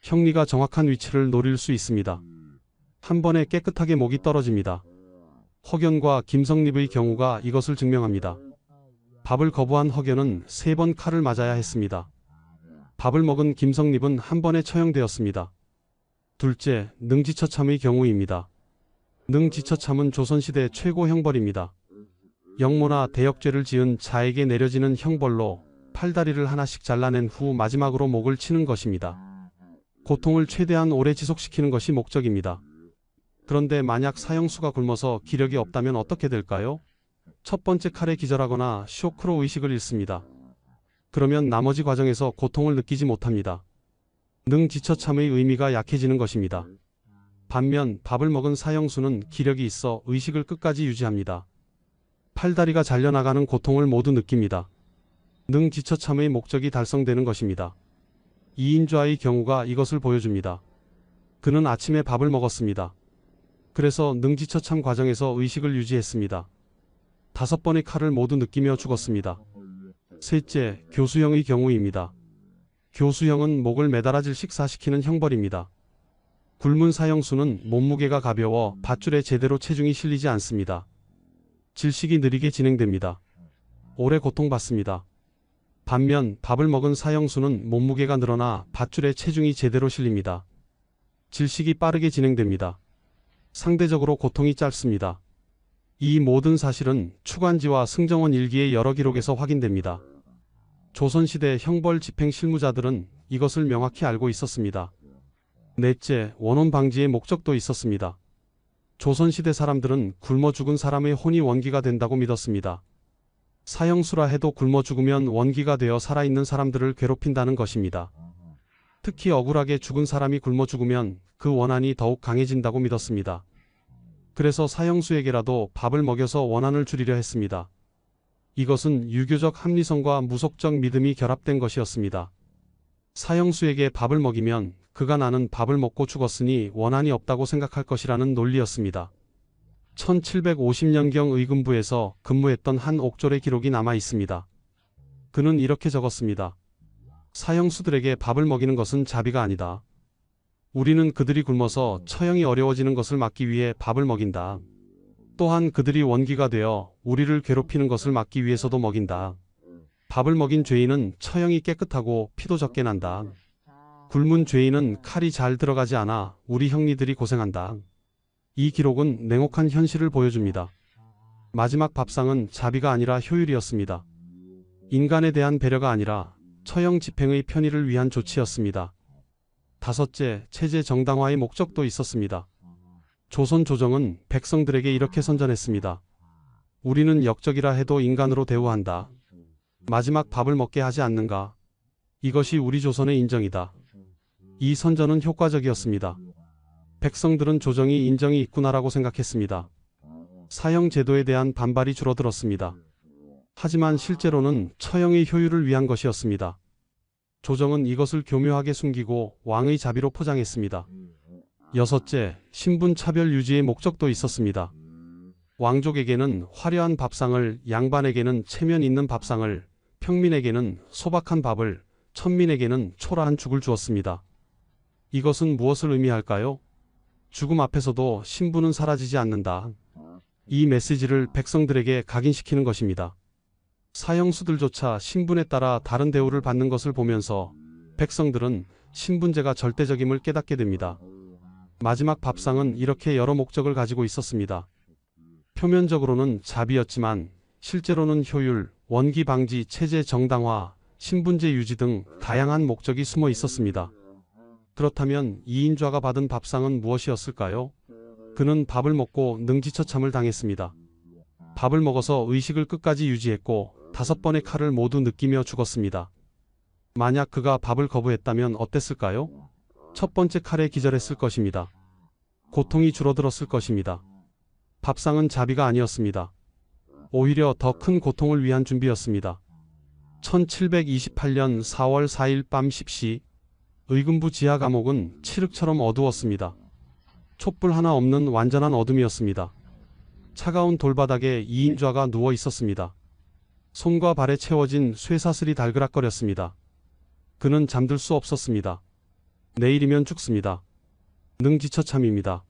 형리가 정확한 위치를 노릴 수 있습니다. 한 번에 깨끗하게 목이 떨어집니다. 허견과 김성립의 경우가 이것을 증명합니다. 밥을 거부한 허견은 3번 칼을 맞아야 했습니다. 밥을 먹은 김성립은 한 번에 처형되었습니다. 둘째, 능지처참의 경우입니다. 능지처참은 조선시대 최고 형벌입니다. 역모나 대역죄를 지은 자에게 내려지는 형벌로 팔다리를 하나씩 잘라낸 후 마지막으로 목을 치는 것입니다. 고통을 최대한 오래 지속시키는 것이 목적입니다. 그런데 만약 사형수가 굶어서 기력이 없다면 어떻게 될까요? 첫 번째 칼에 기절하거나 쇼크로 의식을 잃습니다. 그러면 나머지 과정에서 고통을 느끼지 못합니다. 능지처참의 의미가 약해지는 것입니다. 반면 밥을 먹은 사형수는 기력이 있어 의식을 끝까지 유지합니다. 팔다리가 잘려나가는 고통을 모두 느낍니다. 능지처참의 목적이 달성되는 것입니다. 이인좌의 경우가 이것을 보여줍니다. 그는 아침에 밥을 먹었습니다. 그래서 능지처참 과정에서 의식을 유지했습니다. 5번의 칼을 모두 느끼며 죽었습니다. 셋째, 교수형의 경우입니다. 교수형은 목을 매달아질 식사시키는 형벌입니다. 굶은 사형수는 몸무게가 가벼워 밧줄에 제대로 체중이 실리지 않습니다. 질식이 느리게 진행됩니다. 오래 고통받습니다. 반면 밥을 먹은 사형수는 몸무게가 늘어나 밧줄에 체중이 제대로 실립니다. 질식이 빠르게 진행됩니다. 상대적으로 고통이 짧습니다. 이 모든 사실은 추관지와 승정원 일기의 여러 기록에서 확인됩니다. 조선시대 형벌 집행 실무자들은 이것을 명확히 알고 있었습니다. 넷째, 원혼 방지의 목적도 있었습니다. 조선시대 사람들은 굶어 죽은 사람의 혼이 원기가 된다고 믿었습니다. 사형수라 해도 굶어 죽으면 원기가 되어 살아있는 사람들을 괴롭힌다는 것입니다. 특히 억울하게 죽은 사람이 굶어 죽으면 그 원한이 더욱 강해진다고 믿었습니다. 그래서 사형수에게라도 밥을 먹여서 원한을 줄이려 했습니다. 이것은 유교적 합리성과 무속적 믿음이 결합된 것이었습니다. 사형수에게 밥을 먹이면 그가 나는 밥을 먹고 죽었으니 원한이 없다고 생각할 것이라는 논리였습니다. 1750년경 의금부에서 근무했던 한 옥졸의 기록이 남아 있습니다. 그는 이렇게 적었습니다. 사형수들에게 밥을 먹이는 것은 자비가 아니다. 우리는 그들이 굶어서 처형이 어려워지는 것을 막기 위해 밥을 먹인다. 또한 그들이 원기가 되어 우리를 괴롭히는 것을 막기 위해서도 먹인다. 밥을 먹인 죄인은 처형이 깨끗하고 피도 적게 난다. 굶은 죄인은 칼이 잘 들어가지 않아 우리 형리들이 고생한다. 이 기록은 냉혹한 현실을 보여줍니다. 마지막 밥상은 자비가 아니라 효율이었습니다. 인간에 대한 배려가 아니라 처형 집행의 편의를 위한 조치였습니다. 다섯째, 체제 정당화의 목적도 있었습니다. 조선 조정은 백성들에게 이렇게 선전했습니다. 우리는 역적이라 해도 인간으로 대우한다. 마지막 밥을 먹게 하지 않는가? 이것이 우리 조선의 인정이다. 이 선전은 효과적이었습니다. 백성들은 조정이 인정이 있구나라고 생각했습니다. 사형 제도에 대한 반발이 줄어들었습니다. 하지만 실제로는 처형의 효율을 위한 것이었습니다. 조정은 이것을 교묘하게 숨기고 왕의 자비로 포장했습니다. 여섯째, 신분 차별 유지의 목적도 있었습니다. 왕족에게는 화려한 밥상을, 양반에게는 체면 있는 밥상을, 평민에게는 소박한 밥을, 천민에게는 초라한 죽을 주었습니다. 이것은 무엇을 의미할까요? 죽음 앞에서도 신분은 사라지지 않는다. 이 메시지를 백성들에게 각인시키는 것입니다. 사형수들조차 신분에 따라 다른 대우를 받는 것을 보면서 백성들은 신분제가 절대적임을 깨닫게 됩니다. 마지막 밥상은 이렇게 여러 목적을 가지고 있었습니다. 표면적으로는 자비였지만 실제로는 효율, 원기 방지, 체제 정당화, 신분제 유지 등 다양한 목적이 숨어 있었습니다. 그렇다면 이인좌가 받은 밥상은 무엇이었을까요? 그는 밥을 먹고 능지처참을 당했습니다. 밥을 먹어서 의식을 끝까지 유지했고 5번의 칼을 모두 느끼며 죽었습니다. 만약 그가 밥을 거부했다면 어땠을까요? 첫 번째 칼에 기절했을 것입니다. 고통이 줄어들었을 것입니다. 밥상은 자비가 아니었습니다. 오히려 더 큰 고통을 위한 준비였습니다. 1728년 4월 4일 밤 10시 의금부 지하 감옥은 칠흑처럼 어두웠습니다. 촛불 하나 없는 완전한 어둠이었습니다. 차가운 돌바닥에 이인좌가 누워 있었습니다. 손과 발에 채워진 쇠사슬이 달그락거렸습니다. 그는 잠들 수 없었습니다. 내일이면 죽습니다. 능지처참입니다.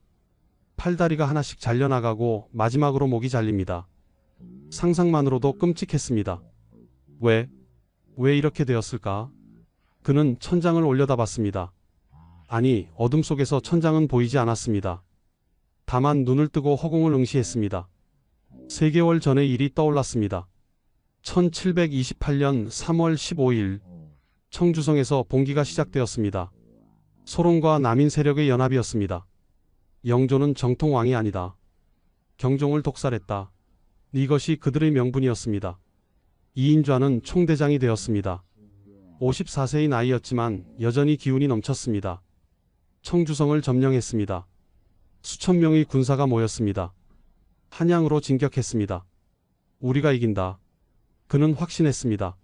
팔다리가 하나씩 잘려나가고 마지막으로 목이 잘립니다. 상상만으로도 끔찍했습니다. 왜 이렇게 되었을까? 그는 천장을 올려다봤습니다. 아니, 어둠 속에서 천장은 보이지 않았습니다. 다만 눈을 뜨고 허공을 응시했습니다. 3개월 전의 일이 떠올랐습니다. 1728년 3월 15일 청주성에서 봉기가 시작되었습니다. 소론과 남인 세력의 연합이었습니다. 영조는 정통왕이 아니다. 경종을 독살했다. 이것이 그들의 명분이었습니다. 이인좌는 총대장이 되었습니다. 54세의 나이였지만 여전히 기운이 넘쳤습니다. 청주성을 점령했습니다. 수천 명의 군사가 모였습니다. 한양으로 진격했습니다. 우리가 이긴다. 그는 확신했습니다.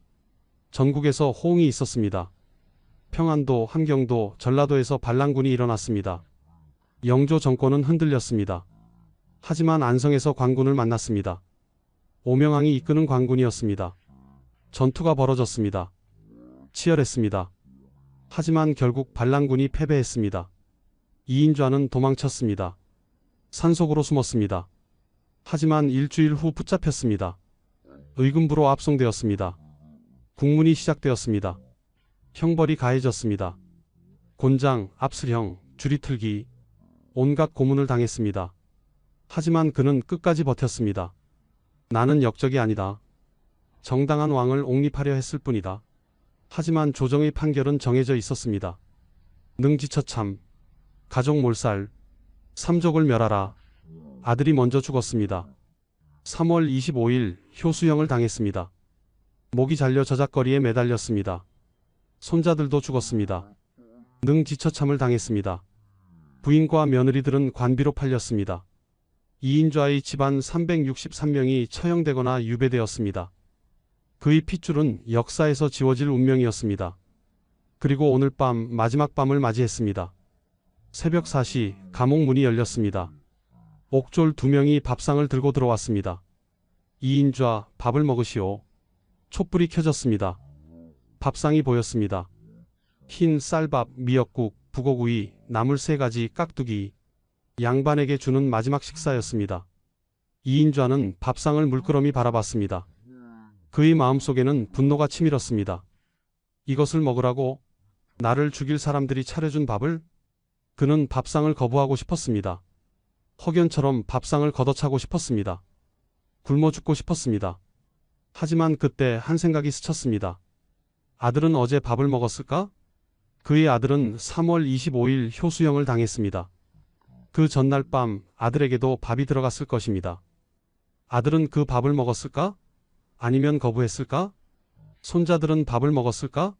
전국에서 호응이 있었습니다. 평안도, 함경도, 전라도에서 반란군이 일어났습니다. 영조 정권은 흔들렸습니다. 하지만 안성에서 관군을 만났습니다. 오명왕이 이끄는 관군이었습니다. 전투가 벌어졌습니다. 치열했습니다. 하지만 결국 반란군이 패배했습니다. 이인좌는 도망쳤습니다. 산속으로 숨었습니다. 하지만 일주일 후 붙잡혔습니다. 의금부로 압송되었습니다. 국문이 시작되었습니다. 형벌이 가해졌습니다. 곤장, 압슬형, 줄이틀기, 온갖 고문을 당했습니다. 하지만 그는 끝까지 버텼습니다. 나는 역적이 아니다. 정당한 왕을 옹립하려 했을 뿐이다. 하지만 조정의 판결은 정해져 있었습니다. 능지처참, 가족 몰살, 삼족을 멸하라. 아들이 먼저 죽었습니다. 3월 25일 효수형을 당했습니다. 목이 잘려 저작거리에 매달렸습니다. 손자들도 죽었습니다. 능지처참을 당했습니다. 부인과 며느리들은 관비로 팔렸습니다. 이인좌의 집안 363명이 처형되거나 유배되었습니다. 그의 핏줄은 역사에서 지워질 운명이었습니다. 그리고 오늘 밤 마지막 밤을 맞이했습니다. 새벽 4시 감옥 문이 열렸습니다. 옥졸 2명이 밥상을 들고 들어왔습니다. 이인좌, 밥을 먹으시오. 촛불이 켜졌습니다. 밥상이 보였습니다. 흰 쌀밥, 미역국, 북어구이, 나물 3가지, 깍두기. 양반에게 주는 마지막 식사였습니다. 이인좌는 밥상을 물끄러미 바라봤습니다. 그의 마음속에는 분노가 치밀었습니다. 이것을 먹으라고? 나를 죽일 사람들이 차려준 밥을? 그는 밥상을 거부하고 싶었습니다. 허견처럼 밥상을 걷어차고 싶었습니다. 굶어 죽고 싶었습니다. 하지만 그때 한 생각이 스쳤습니다. 아들은 어제 밥을 먹었을까? 그의 아들은 3월 25일 효수형을 당했습니다. 그 전날 밤 아들에게도 밥이 들어갔을 것입니다. 아들은 그 밥을 먹었을까? 아니면 거부했을까? 손자들은 밥을 먹었을까?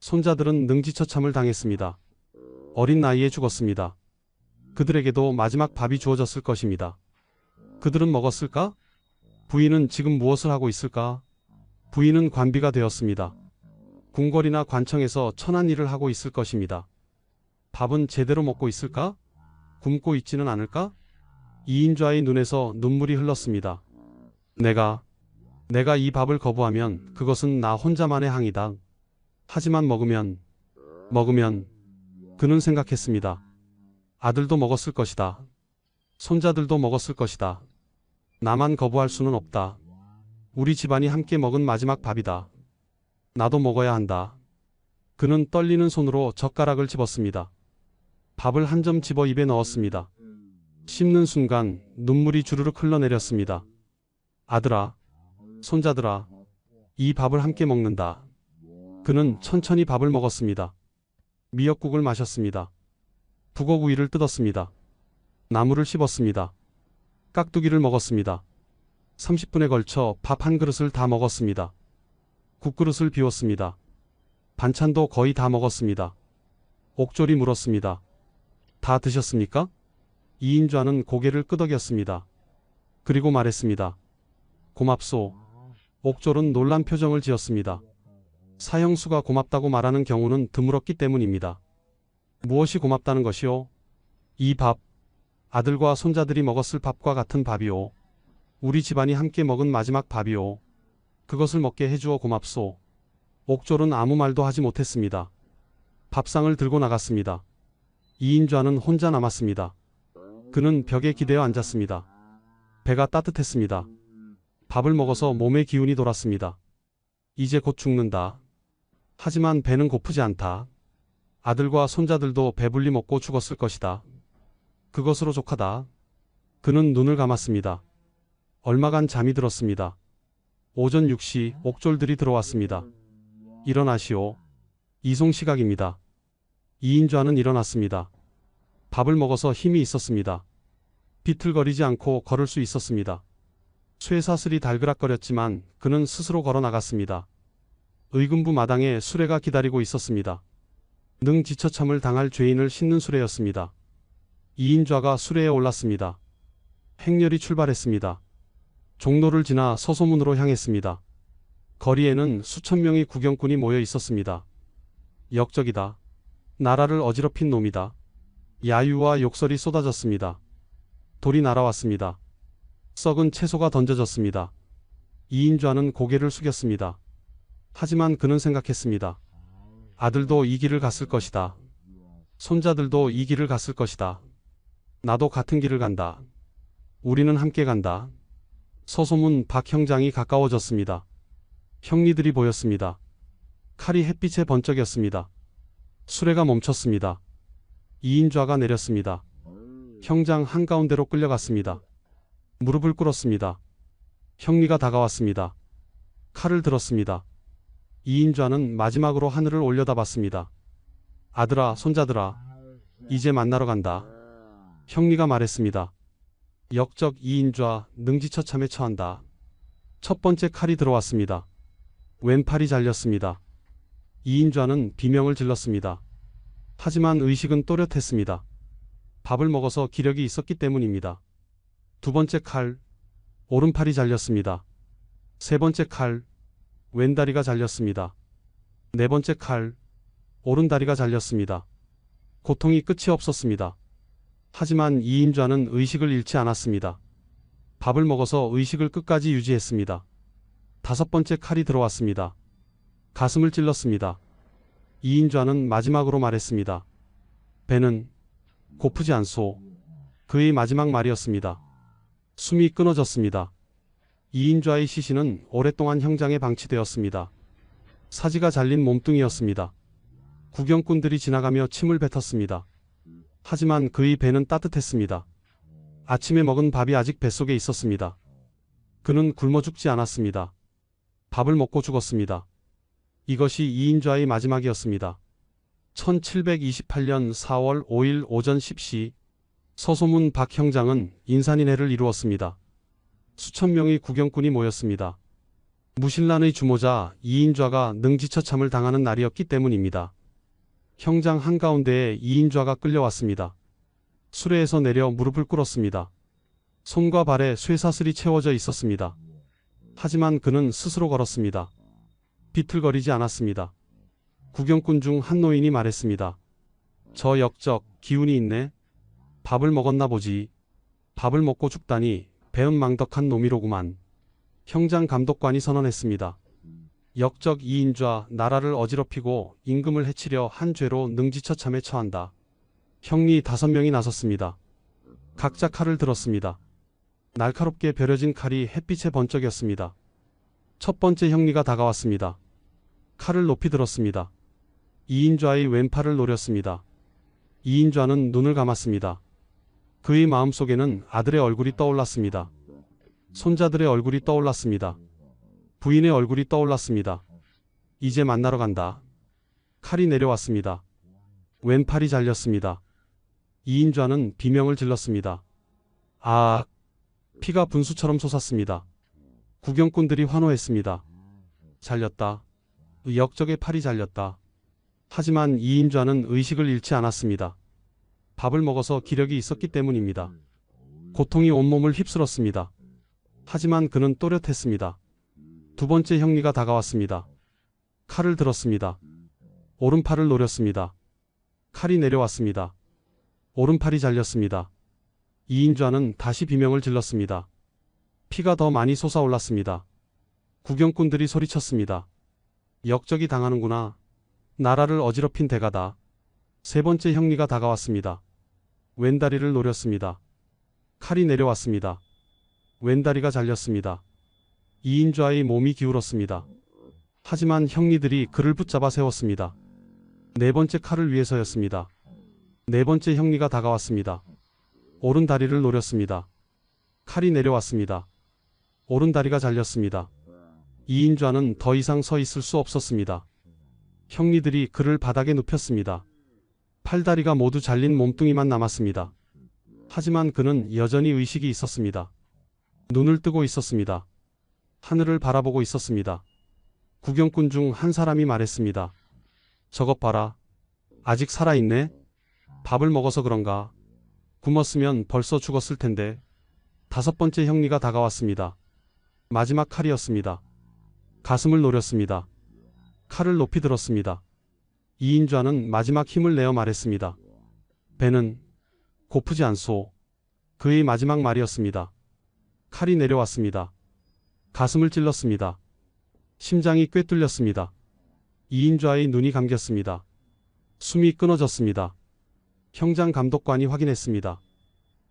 손자들은 능지처참을 당했습니다. 어린 나이에 죽었습니다. 그들에게도 마지막 밥이 주어졌을 것입니다. 그들은 먹었을까? 부인은 지금 무엇을 하고 있을까? 부인은 관비가 되었습니다. 궁궐이나 관청에서 천한 일을 하고 있을 것입니다. 밥은 제대로 먹고 있을까? 굶고 있지는 않을까? 이인좌의 눈에서 눈물이 흘렀습니다. 내가 이 밥을 거부하면 그것은 나 혼자만의 항이다. 하지만 먹으면 그는 생각했습니다. 아들도 먹었을 것이다. 손자들도 먹었을 것이다. 나만 거부할 수는 없다. 우리 집안이 함께 먹은 마지막 밥이다. 나도 먹어야 한다. 그는 떨리는 손으로 젓가락을 집었습니다. 밥을 한 점 집어 입에 넣었습니다. 씹는 순간 눈물이 주르륵 흘러내렸습니다. 아들아, 손자들아, 이 밥을 함께 먹는다. 그는 천천히 밥을 먹었습니다. 미역국을 마셨습니다. 북어구이를 뜯었습니다. 나물을 씹었습니다. 깍두기를 먹었습니다. 30분에 걸쳐 밥 한 그릇을 다 먹었습니다. 국그릇을 비웠습니다. 반찬도 거의 다 먹었습니다. 옥졸이 물었습니다. 다 드셨습니까? 이인좌는 고개를 끄덕였습니다. 그리고 말했습니다. 고맙소. 옥졸은 놀란 표정을 지었습니다. 사형수가 고맙다고 말하는 경우는 드물었기 때문입니다. 무엇이 고맙다는 것이오? 이 밥, 아들과 손자들이 먹었을 밥과 같은 밥이오. 우리 집안이 함께 먹은 마지막 밥이오. 그것을 먹게 해주어 고맙소. 옥졸은 아무 말도 하지 못했습니다. 밥상을 들고 나갔습니다. 이인좌는 혼자 남았습니다. 그는 벽에 기대어 앉았습니다. 배가 따뜻했습니다. 밥을 먹어서 몸에 기운이 돌았습니다. 이제 곧 죽는다. 하지만 배는 고프지 않다. 아들과 손자들도 배불리 먹고 죽었을 것이다. 그것으로 족하다. 그는 눈을 감았습니다. 얼마간 잠이 들었습니다. 오전 6시 옥졸들이 들어왔습니다. 일어나시오. 이송 시각입니다. 이인좌는 일어났습니다. 밥을 먹어서 힘이 있었습니다. 비틀거리지 않고 걸을 수 있었습니다. 쇠사슬이 달그락거렸지만 그는 스스로 걸어 나갔습니다. 의금부 마당에 수레가 기다리고 있었습니다. 능지처참을 당할 죄인을 싣는 수레였습니다. 이인좌가 수레에 올랐습니다. 행렬이 출발했습니다. 종로를 지나 서소문으로 향했습니다. 거리에는 수천 명의 구경꾼이 모여 있었습니다. 역적이다. 나라를 어지럽힌 놈이다. 야유와 욕설이 쏟아졌습니다. 돌이 날아왔습니다. 썩은 채소가 던져졌습니다. 이인좌는 고개를 숙였습니다. 하지만 그는 생각했습니다. 아들도 이 길을 갔을 것이다. 손자들도 이 길을 갔을 것이다. 나도 같은 길을 간다. 우리는 함께 간다. 서소문 박 형장이 가까워졌습니다. 형리들이 보였습니다. 칼이 햇빛에 번쩍였습니다. 수레가 멈췄습니다. 이인좌가 내렸습니다. 형장 한가운데로 끌려갔습니다. 무릎을 꿇었습니다. 형리가 다가왔습니다. 칼을 들었습니다. 이인좌는 마지막으로 하늘을 올려다봤습니다. 아들아, 손자들아, 이제 만나러 간다. 형리가 말했습니다. 역적 이인좌 능지처참에 처한다. 첫 번째 칼이 들어왔습니다. 왼팔이 잘렸습니다. 이인좌는 비명을 질렀습니다. 하지만 의식은 또렷했습니다. 밥을 먹어서 기력이 있었기 때문입니다. 두 번째 칼, 오른팔이 잘렸습니다. 세 번째 칼, 왼다리가 잘렸습니다. 네 번째 칼, 오른다리가 잘렸습니다. 고통이 끝이 없었습니다. 하지만 이인좌는 의식을 잃지 않았습니다. 밥을 먹어서 의식을 끝까지 유지했습니다. 다섯 번째 칼이 들어왔습니다. 가슴을 찔렀습니다. 이인좌는 마지막으로 말했습니다. 배는 고프지 않소. 그의 마지막 말이었습니다. 숨이 끊어졌습니다. 이인좌의 시신은 오랫동안 형장에 방치되었습니다. 사지가 잘린 몸뚱이였습니다. 구경꾼들이 지나가며 침을 뱉었습니다. 하지만 그의 배는 따뜻했습니다. 아침에 먹은 밥이 아직 뱃속에 있었습니다. 그는 굶어 죽지 않았습니다. 밥을 먹고 죽었습니다. 이것이 이인좌의 마지막이었습니다. 1728년 4월 5일 오전 10시 서소문 박 형장은 인산인해를 이루었습니다. 수천 명의 구경꾼이 모였습니다. 무신란의 주모자 이인좌가 능지처참을 당하는 날이었기 때문입니다. 형장 한가운데에 이인좌가 끌려왔습니다. 수레에서 내려 무릎을 꿇었습니다. 손과 발에 쇠사슬이 채워져 있었습니다. 하지만 그는 스스로 걸었습니다. 비틀거리지 않았습니다. 구경꾼 중 한 노인이 말했습니다. 저 역적 기운이 있네. 밥을 먹었나 보지. 밥을 먹고 죽다니 배은망덕한 놈이로구만. 형장 감독관이 선언했습니다. 역적 이인좌 나라를 어지럽히고 임금을 해치려 한 죄로 능지처참에 처한다. 형리 5명이 나섰습니다. 각자 칼을 들었습니다. 날카롭게 벼려진 칼이 햇빛에 번쩍였습니다. 첫 번째 형리가 다가왔습니다. 칼을 높이 들었습니다. 이인좌의 왼팔을 노렸습니다. 이인좌는 눈을 감았습니다. 그의 마음속에는 아들의 얼굴이 떠올랐습니다. 손자들의 얼굴이 떠올랐습니다. 부인의 얼굴이 떠올랐습니다. 이제 만나러 간다. 칼이 내려왔습니다. 왼팔이 잘렸습니다. 이인좌는 비명을 질렀습니다. 아! 피가 분수처럼 솟았습니다. 구경꾼들이 환호했습니다. 잘렸다. 역적의 팔이 잘렸다. 하지만 이인좌는 의식을 잃지 않았습니다. 밥을 먹어서 기력이 있었기 때문입니다. 고통이 온몸을 휩쓸었습니다. 하지만 그는 또렷했습니다. 두 번째 형리가 다가왔습니다. 칼을 들었습니다. 오른팔을 노렸습니다. 칼이 내려왔습니다. 오른팔이 잘렸습니다. 이인좌는 다시 비명을 질렀습니다. 피가 더 많이 솟아올랐습니다. 구경꾼들이 소리쳤습니다. 역적이 당하는구나. 나라를 어지럽힌 대가다. 세 번째 형리가 다가왔습니다. 왼다리를 노렸습니다. 칼이 내려왔습니다. 왼다리가 잘렸습니다. 이인좌의 몸이 기울었습니다. 하지만 형리들이 그를 붙잡아 세웠습니다. 네 번째 칼을 위해서였습니다. 네 번째 형리가 다가왔습니다. 오른다리를 노렸습니다. 칼이 내려왔습니다. 오른다리가 잘렸습니다. 이인좌는 더 이상 서 있을 수 없었습니다. 형리들이 그를 바닥에 눕혔습니다. 팔다리가 모두 잘린 몸뚱이만 남았습니다. 하지만 그는 여전히 의식이 있었습니다. 눈을 뜨고 있었습니다. 하늘을 바라보고 있었습니다. 구경꾼 중 한 사람이 말했습니다. 저것 봐라. 아직 살아있네. 밥을 먹어서 그런가. 굶었으면 벌써 죽었을 텐데. 5번째 형리가 다가왔습니다. 마지막 칼이었습니다. 가슴을 노렸습니다. 칼을 높이 들었습니다. 이인좌는 마지막 힘을 내어 말했습니다. 배는 고프지 않소. 그의 마지막 말이었습니다. 칼이 내려왔습니다. 가슴을 찔렀습니다. 심장이 꿰뚫렸습니다. 이인좌의 눈이 감겼습니다. 숨이 끊어졌습니다. 형장 감독관이 확인했습니다.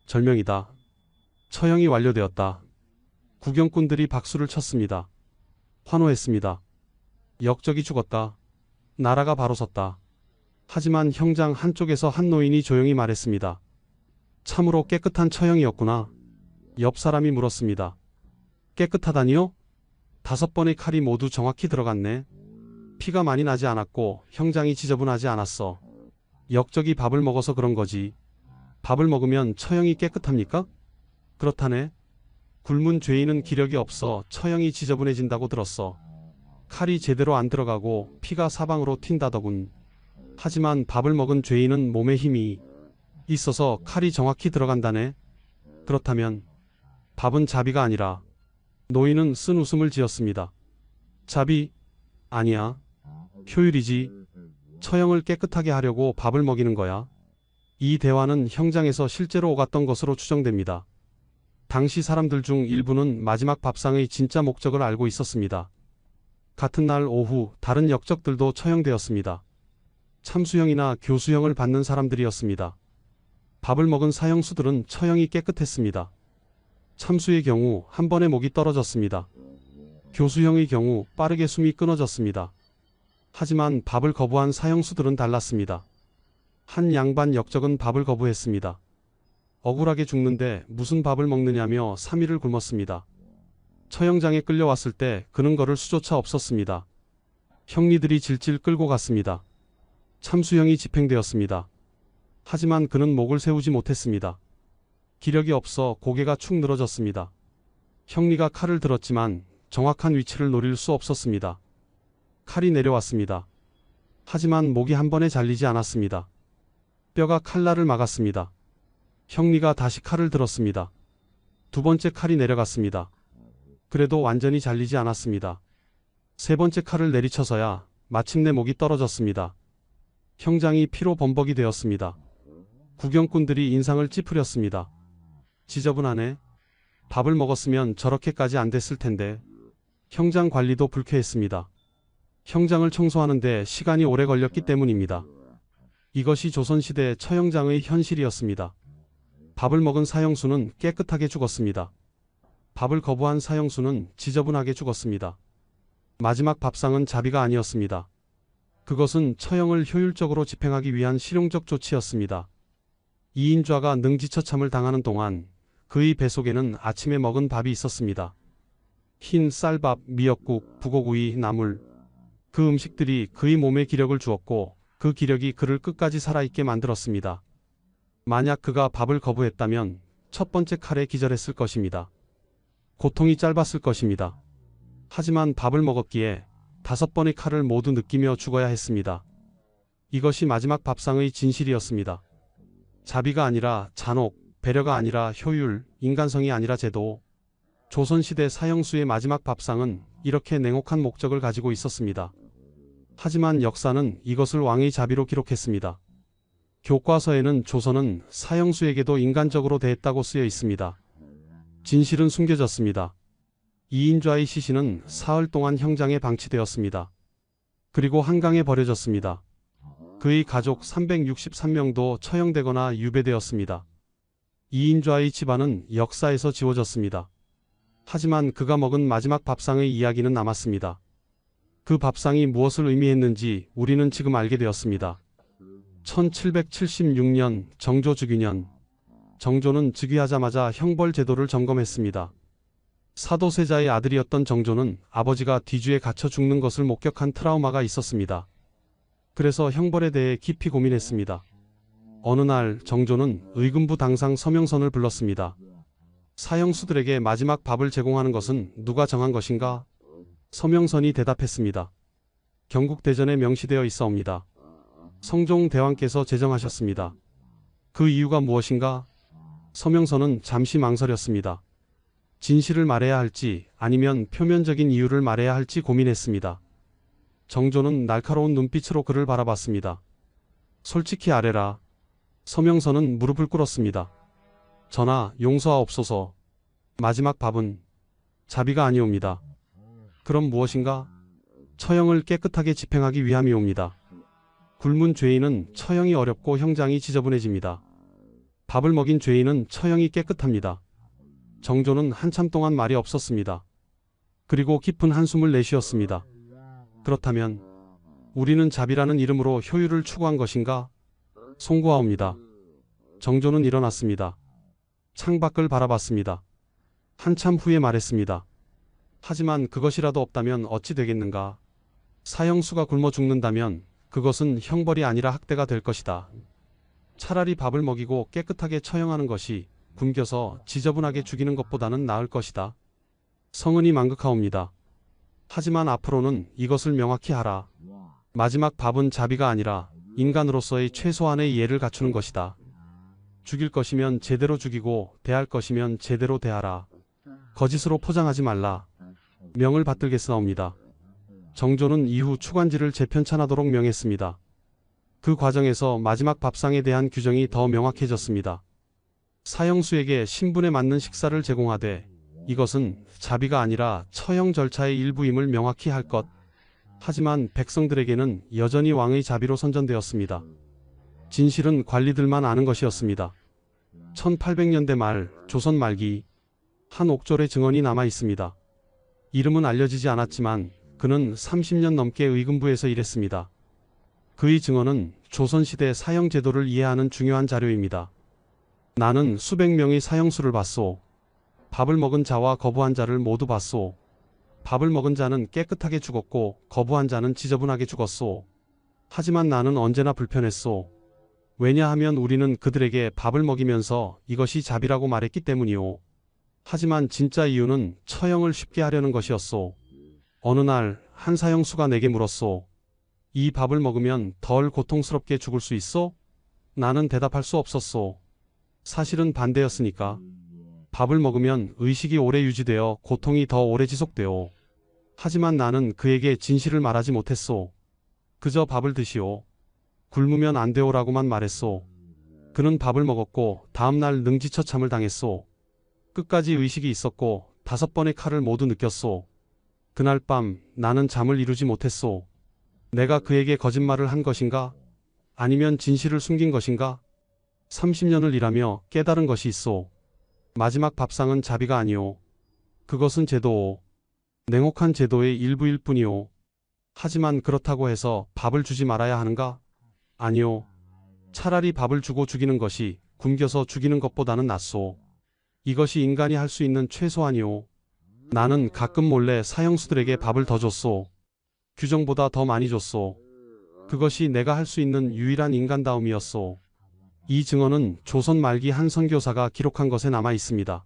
절명이다. 처형이 완료되었다. 구경꾼들이 박수를 쳤습니다. 환호했습니다. 역적이 죽었다. 나라가 바로 섰다. 하지만 형장 한쪽에서 한 노인이 조용히 말했습니다. 참으로 깨끗한 처형이었구나. 옆 사람이 물었습니다. 깨끗하다니요? 5번의 칼이 모두 정확히 들어갔네. 피가 많이 나지 않았고 형장이 지저분하지 않았어. 역적이 밥을 먹어서 그런 거지. 밥을 먹으면 처형이 깨끗합니까? 그렇다네. 굶은 죄인은 기력이 없어 처형이 지저분해진다고 들었어. 칼이 제대로 안 들어가고 피가 사방으로 튄다더군. 하지만 밥을 먹은 죄인은 몸에 힘이 있어서 칼이 정확히 들어간다네. 그렇다면 밥은 자비가 아니라. 노인은 쓴 웃음을 지었습니다. 자비? 아니야. 효율이지. 처형을 깨끗하게 하려고 밥을 먹이는 거야. 이 대화는 형장에서 실제로 오갔던 것으로 추정됩니다. 당시 사람들 중 일부는 마지막 밥상의 진짜 목적을 알고 있었습니다. 같은 날 오후 다른 역적들도 처형되었습니다. 참수형이나 교수형을 받는 사람들이었습니다. 밥을 먹은 사형수들은 처형이 깨끗했습니다. 참수의 경우 한 번에 목이 떨어졌습니다. 교수형의 경우 빠르게 숨이 끊어졌습니다. 하지만 밥을 거부한 사형수들은 달랐습니다. 한 양반 역적은 밥을 거부했습니다. 억울하게 죽는데 무슨 밥을 먹느냐며 3일을 굶었습니다. 처형장에 끌려왔을 때 그는 걸을 수조차 없었습니다. 형리들이 질질 끌고 갔습니다. 참수형이 집행되었습니다. 하지만 그는 목을 세우지 못했습니다. 기력이 없어 고개가 축 늘어졌습니다. 형리가 칼을 들었지만 정확한 위치를 노릴 수 없었습니다. 칼이 내려왔습니다. 하지만 목이 한 번에 잘리지 않았습니다. 뼈가 칼날을 막았습니다. 형리가 다시 칼을 들었습니다. 2번째 칼이 내려갔습니다. 그래도 완전히 잘리지 않았습니다. 3번째 칼을 내리쳐서야 마침내 목이 떨어졌습니다. 형장이 피로 범벅이 되었습니다. 구경꾼들이 인상을 찌푸렸습니다. 지저분하네. 밥을 먹었으면 저렇게까지 안 됐을 텐데. 형장 관리도 불쾌했습니다. 형장을 청소하는데 시간이 오래 걸렸기 때문입니다. 이것이 조선시대 처형장의 현실이었습니다. 밥을 먹은 사형수는 깨끗하게 죽었습니다. 밥을 거부한 사형수는 지저분하게 죽었습니다. 마지막 밥상은 자비가 아니었습니다. 그것은 처형을 효율적으로 집행하기 위한 실용적 조치였습니다. 이인좌가 능지처참을 당하는 동안 그의 뱃속에는 아침에 먹은 밥이 있었습니다. 흰 쌀밥, 미역국, 북어구이, 나물. 그 음식들이 그의 몸에 기력을 주었고 그 기력이 그를 끝까지 살아있게 만들었습니다. 만약 그가 밥을 거부했다면 첫 번째 칼에 기절했을 것입니다. 고통이 짧았을 것입니다. 하지만 밥을 먹었기에 5번의 칼을 모두 느끼며 죽어야 했습니다. 이것이 마지막 밥상의 진실이었습니다. 자비가 아니라 잔혹, 배려가 아니라 효율, 인간성이 아니라 제도. 조선시대 사형수의 마지막 밥상은 이렇게 냉혹한 목적을 가지고 있었습니다. 하지만 역사는 이것을 왕의 자비로 기록했습니다. 교과서에는 조선은 사형수에게도 인간적으로 대했다고 쓰여 있습니다. 진실은 숨겨졌습니다. 이인좌의 시신은 사흘 동안 형장에 방치되었습니다. 그리고 한강에 버려졌습니다. 그의 가족 363명도 처형되거나 유배되었습니다. 이인좌의 집안은 역사에서 지워졌습니다. 하지만 그가 먹은 마지막 밥상의 이야기는 남았습니다. 그 밥상이 무엇을 의미했는지 우리는 지금 알게 되었습니다. 1776년 정조 즉위년. 정조는 즉위하자마자 형벌 제도를 점검했습니다. 사도세자의 아들이었던 정조는 아버지가 뒤주에 갇혀 죽는 것을 목격한 트라우마가 있었습니다. 그래서 형벌에 대해 깊이 고민했습니다. 어느 날 정조는 의금부 당상 서명선을 불렀습니다. 사형수들에게 마지막 밥을 제공하는 것은 누가 정한 것인가? 서명선이 대답했습니다. 경국대전에 명시되어 있사옵니다. 성종대왕께서 제정하셨습니다. 그 이유가 무엇인가? 서명선은 잠시 망설였습니다. 진실을 말해야 할지 아니면 표면적인 이유를 말해야 할지 고민했습니다. 정조는 날카로운 눈빛으로 그를 바라봤습니다. 솔직히 아뢰라. 서명선은 무릎을 꿇었습니다. 전하, 용서하옵소서. 마지막 밥은 자비가 아니옵니다. 그럼 무엇인가? 처형을 깨끗하게 집행하기 위함이옵니다. 굶은 죄인은 처형이 어렵고 형장이 지저분해집니다. 밥을 먹인 죄인은 처형이 깨끗합니다. 정조는 한참 동안 말이 없었습니다. 그리고 깊은 한숨을 내쉬었습니다. 그렇다면 우리는 자비라는 이름으로 효율을 추구한 것인가? 송구하옵니다. 정조는 일어났습니다. 창밖을 바라봤습니다. 한참 후에 말했습니다. 하지만 그것이라도 없다면 어찌 되겠는가? 사형수가 굶어 죽는다면 그것은 형벌이 아니라 학대가 될 것이다. 차라리 밥을 먹이고 깨끗하게 처형하는 것이 굶겨서 지저분하게 죽이는 것보다는 나을 것이다. 성은이 망극하옵니다. 하지만 앞으로는 이것을 명확히 하라. 마지막 밥은 자비가 아니라 인간으로서의 최소한의 예를 갖추는 것이다. 죽일 것이면 제대로 죽이고 대할 것이면 제대로 대하라. 거짓으로 포장하지 말라. 명을 받들겠사옵니다. 정조는 이후 추관지를 재편찬하도록 명했습니다. 그 과정에서 마지막 밥상에 대한 규정이 더 명확해졌습니다. 사형수에게 신분에 맞는 식사를 제공하되 이것은 자비가 아니라 처형 절차의 일부임을 명확히 할 것. 하지만 백성들에게는 여전히 왕의 자비로 선전되었습니다. 진실은 관리들만 아는 것이었습니다. 1800년대 말 조선 말기 한 옥졸의 증언이 남아 있습니다. 이름은 알려지지 않았지만 그는 30년 넘게 의금부에서 일했습니다. 그의 증언은 조선시대 사형제도를 이해하는 중요한 자료입니다. 나는 수백 명의 사형수를 봤소. 밥을 먹은 자와 거부한 자를 모두 봤소. 밥을 먹은 자는 깨끗하게 죽었고 거부한 자는 지저분하게 죽었소. 하지만 나는 언제나 불편했소. 왜냐하면 우리는 그들에게 밥을 먹이면서 이것이 자비라고 말했기 때문이오. 하지만 진짜 이유는 처형을 쉽게 하려는 것이었소. 어느 날 한 사형수가 내게 물었소. 이 밥을 먹으면 덜 고통스럽게 죽을 수 있소? 나는 대답할 수 없었소. 사실은 반대였으니까. 밥을 먹으면 의식이 오래 유지되어 고통이 더 오래 지속되오. 하지만 나는 그에게 진실을 말하지 못했소. 그저 밥을 드시오. 굶으면 안 되오라고만 말했소. 그는 밥을 먹었고 다음날 능지처참을 당했소. 끝까지 의식이 있었고 5번의 칼을 모두 느꼈소. 그날 밤 나는 잠을 이루지 못했소. 내가 그에게 거짓말을 한 것인가? 아니면 진실을 숨긴 것인가? 30년을 일하며 깨달은 것이 있소. 마지막 밥상은 자비가 아니오. 그것은 제도오. 냉혹한 제도의 일부일 뿐이오. 하지만 그렇다고 해서 밥을 주지 말아야 하는가? 아니오. 차라리 밥을 주고 죽이는 것이 굶겨서 죽이는 것보다는 낫소. 이것이 인간이 할 수 있는 최소한이오. 나는 가끔 몰래 사형수들에게 밥을 더 줬소. 규정보다 더 많이 줬소. 그것이 내가 할 수 있는 유일한 인간다움이었소. 이 증언은 조선 말기 한 선교사가 기록한 것에 남아 있습니다.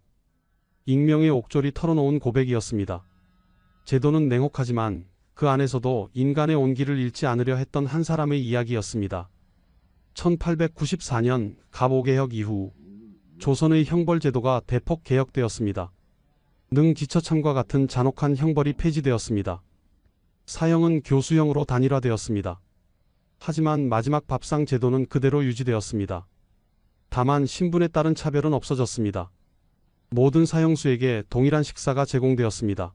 익명의 옥졸이 털어놓은 고백이었습니다. 제도는 냉혹하지만 그 안에서도 인간의 온기를 잃지 않으려 했던 한 사람의 이야기였습니다. 1894년 갑오개혁 이후 조선의 형벌제도가 대폭 개혁되었습니다. 능지처참과 같은 잔혹한 형벌이 폐지되었습니다. 사형은 교수형으로 단일화되었습니다. 하지만 마지막 밥상 제도는 그대로 유지되었습니다. 다만 신분에 따른 차별은 없어졌습니다. 모든 사형수에게 동일한 식사가 제공되었습니다.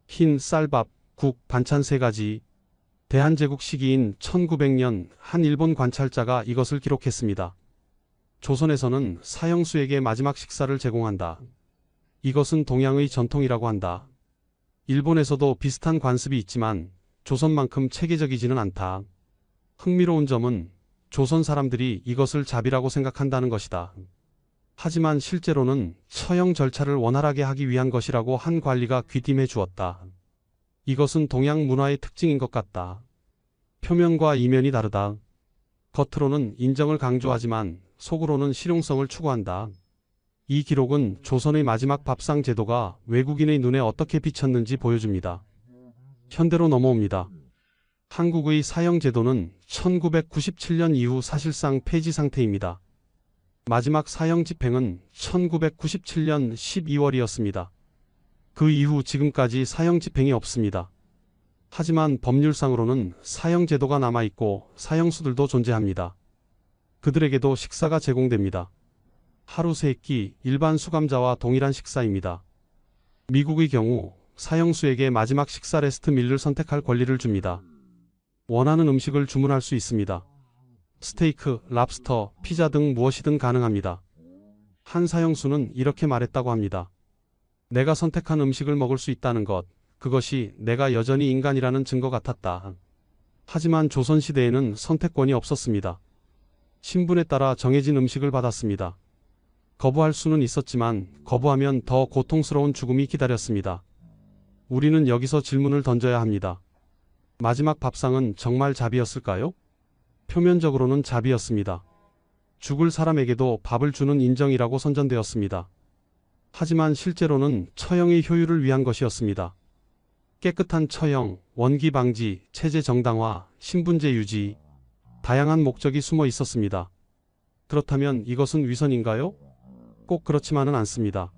흰 쌀밥, 국, 반찬 3가지. 대한제국 시기인 1900년 한 일본 관찰자가 이것을 기록했습니다. 조선에서는 사형수에게 마지막 식사를 제공한다. 이것은 동양의 전통이라고 한다. 일본에서도 비슷한 관습이 있지만 조선만큼 체계적이지는 않다. 흥미로운 점은 조선 사람들이 이것을 자비라고 생각한다는 것이다. 하지만 실제로는 처형 절차를 원활하게 하기 위한 것이라고 한 관리가 귀띔해 주었다. 이것은 동양 문화의 특징인 것 같다. 표면과 이면이 다르다. 겉으로는 인정을 강조하지만 속으로는 실용성을 추구한다. 이 기록은 조선의 마지막 밥상 제도가 외국인의 눈에 어떻게 비쳤는지 보여줍니다. 현대로 넘어옵니다. 한국의 사형제도는 1997년 이후 사실상 폐지 상태입니다. 마지막 사형 집행은 1997년 12월이었습니다. 그 이후 지금까지 사형 집행이 없습니다. 하지만 법률상으로는 사형제도가 남아있고 사형수들도 존재합니다. 그들에게도 식사가 제공됩니다. 하루 3끼 일반 수감자와 동일한 식사입니다. 미국의 경우 사형수에게 마지막 식사 레스트 밀를 선택할 권리를 줍니다. 원하는 음식을 주문할 수 있습니다. 스테이크, 랍스터, 피자 등 무엇이든 가능합니다. 한 사형수는 이렇게 말했다고 합니다. 내가 선택한 음식을 먹을 수 있다는 것, 그것이 내가 여전히 인간이라는 증거 같았다. 하지만 조선시대에는 선택권이 없었습니다. 신분에 따라 정해진 음식을 받았습니다. 거부할 수는 있었지만 거부하면 더 고통스러운 죽음이 기다렸습니다. 우리는 여기서 질문을 던져야 합니다. 마지막 밥상은 정말 자비였을까요? 표면적으로는 자비였습니다. 죽을 사람에게도 밥을 주는 인정이라고 선전되었습니다. 하지만 실제로는 처형의 효율을 위한 것이었습니다. 깨끗한 처형, 원기 방지, 체제 정당화, 신분제 유지, 다양한 목적이 숨어 있었습니다. 그렇다면 이것은 위선인가요? 꼭 그렇지만은 않습니다.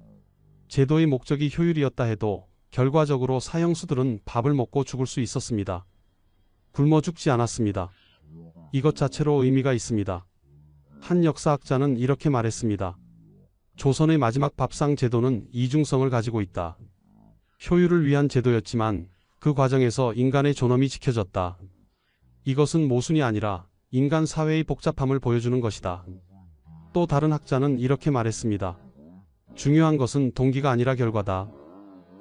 제도의 목적이 효율이었다 해도 결과적으로 사형수들은 밥을 먹고 죽을 수 있었습니다. 굶어 죽지 않았습니다. 이것 자체로 의미가 있습니다. 한 역사학자는 이렇게 말했습니다. 조선의 마지막 밥상 제도는 이중성을 가지고 있다. 효율을 위한 제도였지만 그 과정에서 인간의 존엄이 지켜졌다. 이것은 모순이 아니라 인간 사회의 복잡함을 보여주는 것이다. 또 다른 학자는 이렇게 말했습니다. 중요한 것은 동기가 아니라 결과다.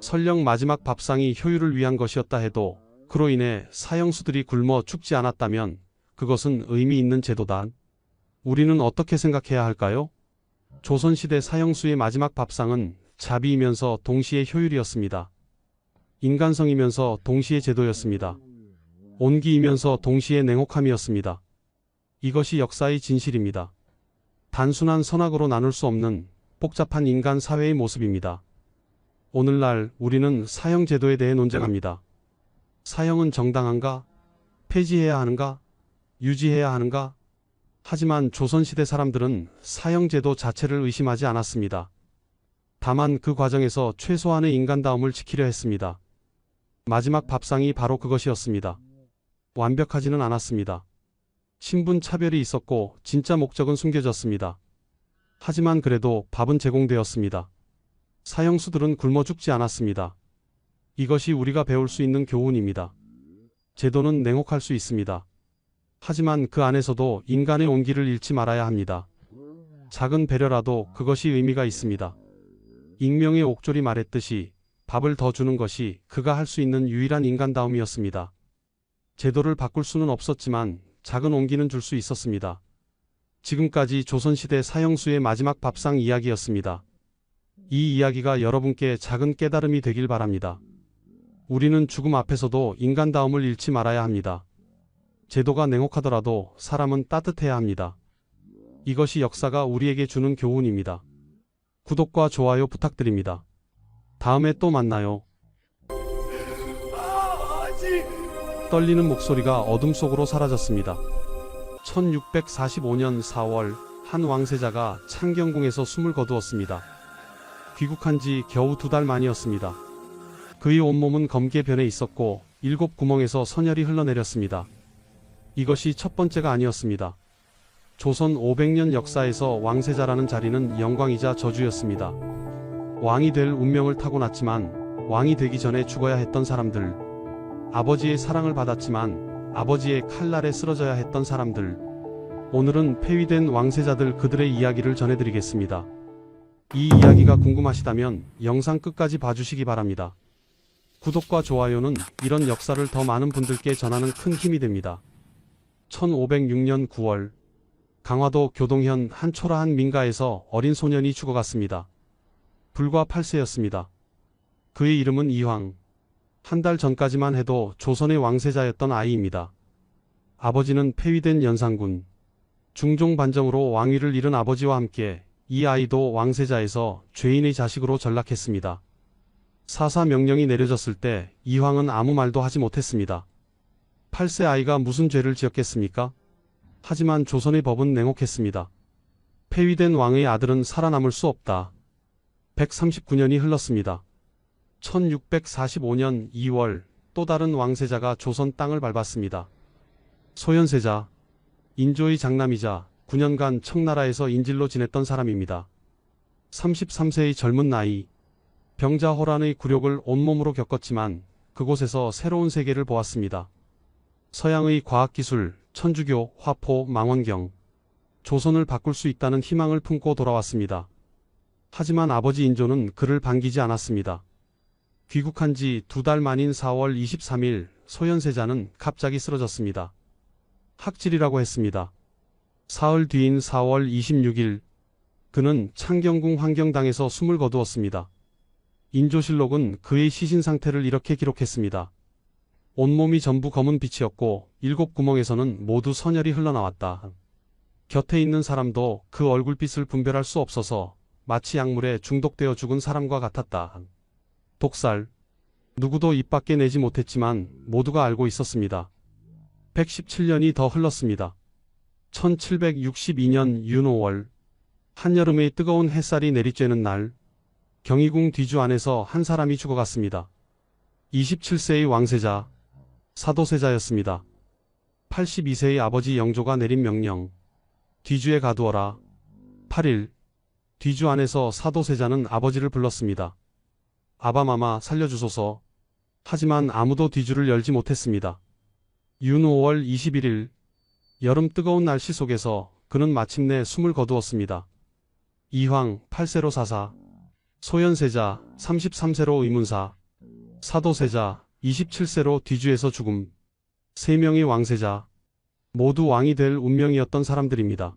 설령 마지막 밥상이 효율을 위한 것이었다 해도 그로 인해 사형수들이 굶어 죽지 않았다면 그것은 의미 있는 제도다. 우리는 어떻게 생각해야 할까요? 조선시대 사형수의 마지막 밥상은 자비이면서 동시에 효율이었습니다. 인간성이면서 동시에 제도였습니다. 온기이면서 동시에 냉혹함이었습니다. 이것이 역사의 진실입니다. 단순한 선악으로 나눌 수 없는 복잡한 인간 사회의 모습입니다. 오늘날 우리는 사형제도에 대해 논쟁합니다. 사형은 정당한가? 폐지해야 하는가? 유지해야 하는가? 하지만 조선시대 사람들은 사형제도 자체를 의심하지 않았습니다. 다만 그 과정에서 최소한의 인간다움을 지키려 했습니다. 마지막 밥상이 바로 그것이었습니다. 완벽하지는 않았습니다. 신분 차별이 있었고 진짜 목적은 숨겨졌습니다. 하지만 그래도 밥은 제공되었습니다. 사형수들은 굶어 죽지 않았습니다. 이것이 우리가 배울 수 있는 교훈입니다. 제도는 냉혹할 수 있습니다. 하지만 그 안에서도 인간의 온기를 잃지 말아야 합니다. 작은 배려라도 그것이 의미가 있습니다. 익명의 옥졸이 말했듯이 밥을 더 주는 것이 그가 할 수 있는 유일한 인간다움이었습니다. 제도를 바꿀 수는 없었지만 작은 온기는 줄 수 있었습니다. 지금까지 조선시대 사형수의 마지막 밥상 이야기였습니다. 이 이야기가 여러분께 작은 깨달음이 되길 바랍니다. 우리는 죽음 앞에서도 인간다움을 잃지 말아야 합니다. 제도가 냉혹하더라도 사람은 따뜻해야 합니다. 이것이 역사가 우리에게 주는 교훈입니다. 구독과 좋아요 부탁드립니다. 다음에 또 만나요. 떨리는 목소리가 어둠 속으로 사라졌습니다. 1645년 4월 한 왕세자가 창경궁에서 숨을 거두었습니다. 귀국한 지 겨우 2달 만이었습니다. 그의 온몸은 검게 변해 있었고 7 구멍에서 선혈이 흘러내렸습니다. 이것이 첫 번째가 아니었습니다. 조선 500년 역사에서 왕세자라는 자리는 영광이자 저주였습니다. 왕이 될 운명을 타고났지만 왕이 되기 전에 죽어야 했던 사람들, 아버지의 사랑을 받았지만 아버지의 칼날에 쓰러져야 했던 사람들, 오늘은 폐위된 왕세자들 그들의 이야기를 전해드리겠습니다. 이 이야기가 궁금하시다면 영상 끝까지 봐주시기 바랍니다. 구독과 좋아요는 이런 역사를 더 많은 분들께 전하는 큰 힘이 됩니다. 1506년 9월 강화도 교동현 한 초라한 민가에서 어린 소년이 죽어갔습니다. 불과 8세였습니다. 그의 이름은 이황. 한 달 전까지만 해도 조선의 왕세자였던 아이입니다. 아버지는 폐위된 연산군. 중종 반정으로 왕위를 잃은 아버지와 함께 이 아이도 왕세자에서 죄인의 자식으로 전락했습니다. 사사 명령이 내려졌을 때 이황은 아무 말도 하지 못했습니다. 8세 아이가 무슨 죄를 지었겠습니까? 하지만 조선의 법은 냉혹했습니다. 폐위된 왕의 아들은 살아남을 수 없다. 139년이 흘렀습니다. 1645년 2월 또 다른 왕세자가 조선 땅을 밟았습니다. 소현세자, 인조의 장남이자 9년간 청나라에서 인질로 지냈던 사람입니다. 33세의 젊은 나이, 병자호란의 굴욕을 온몸으로 겪었지만 그곳에서 새로운 세계를 보았습니다. 서양의 과학기술, 천주교, 화포, 망원경, 조선을 바꿀 수 있다는 희망을 품고 돌아왔습니다. 하지만 아버지 인조는 그를 반기지 않았습니다. 귀국한 지 2달 만인 4월 23일 소현세자는 갑자기 쓰러졌습니다. 학질이라고 했습니다. 사흘 뒤인 4월 26일 그는 창경궁 환경당에서 숨을 거두었습니다. 인조실록은 그의 시신 상태를 이렇게 기록했습니다. 온몸이 전부 검은 빛이었고 7구멍에서는 모두 선혈이 흘러나왔다. 곁에 있는 사람도 그 얼굴빛을 분별할 수 없어서 마치 약물에 중독되어 죽은 사람과 같았다. 독살. 누구도 입 밖에 내지 못했지만 모두가 알고 있었습니다. 117년이 더 흘렀습니다. 1762년 윤 5월 한여름의 뜨거운 햇살이 내리쬐는 날 경희궁 뒤주 안에서 한 사람이 죽어갔습니다. 27세의 왕세자, 사도세자였습니다. 82세의 아버지 영조가 내린 명령. 뒤주에 가두어라. 8일 뒤주 안에서 사도세자는 아버지를 불렀습니다. 아바마마 살려주소서. 하지만 아무도 뒤주를 열지 못했습니다. 윤 5월 21일 여름 뜨거운 날씨 속에서 그는 마침내 숨을 거두었습니다. 이황 8세로 사사, 소현세자 33세로 의문사, 사도세자 27세로 뒤주에서 죽음. 3명의 왕세자, 모두 왕이 될 운명이었던 사람들입니다.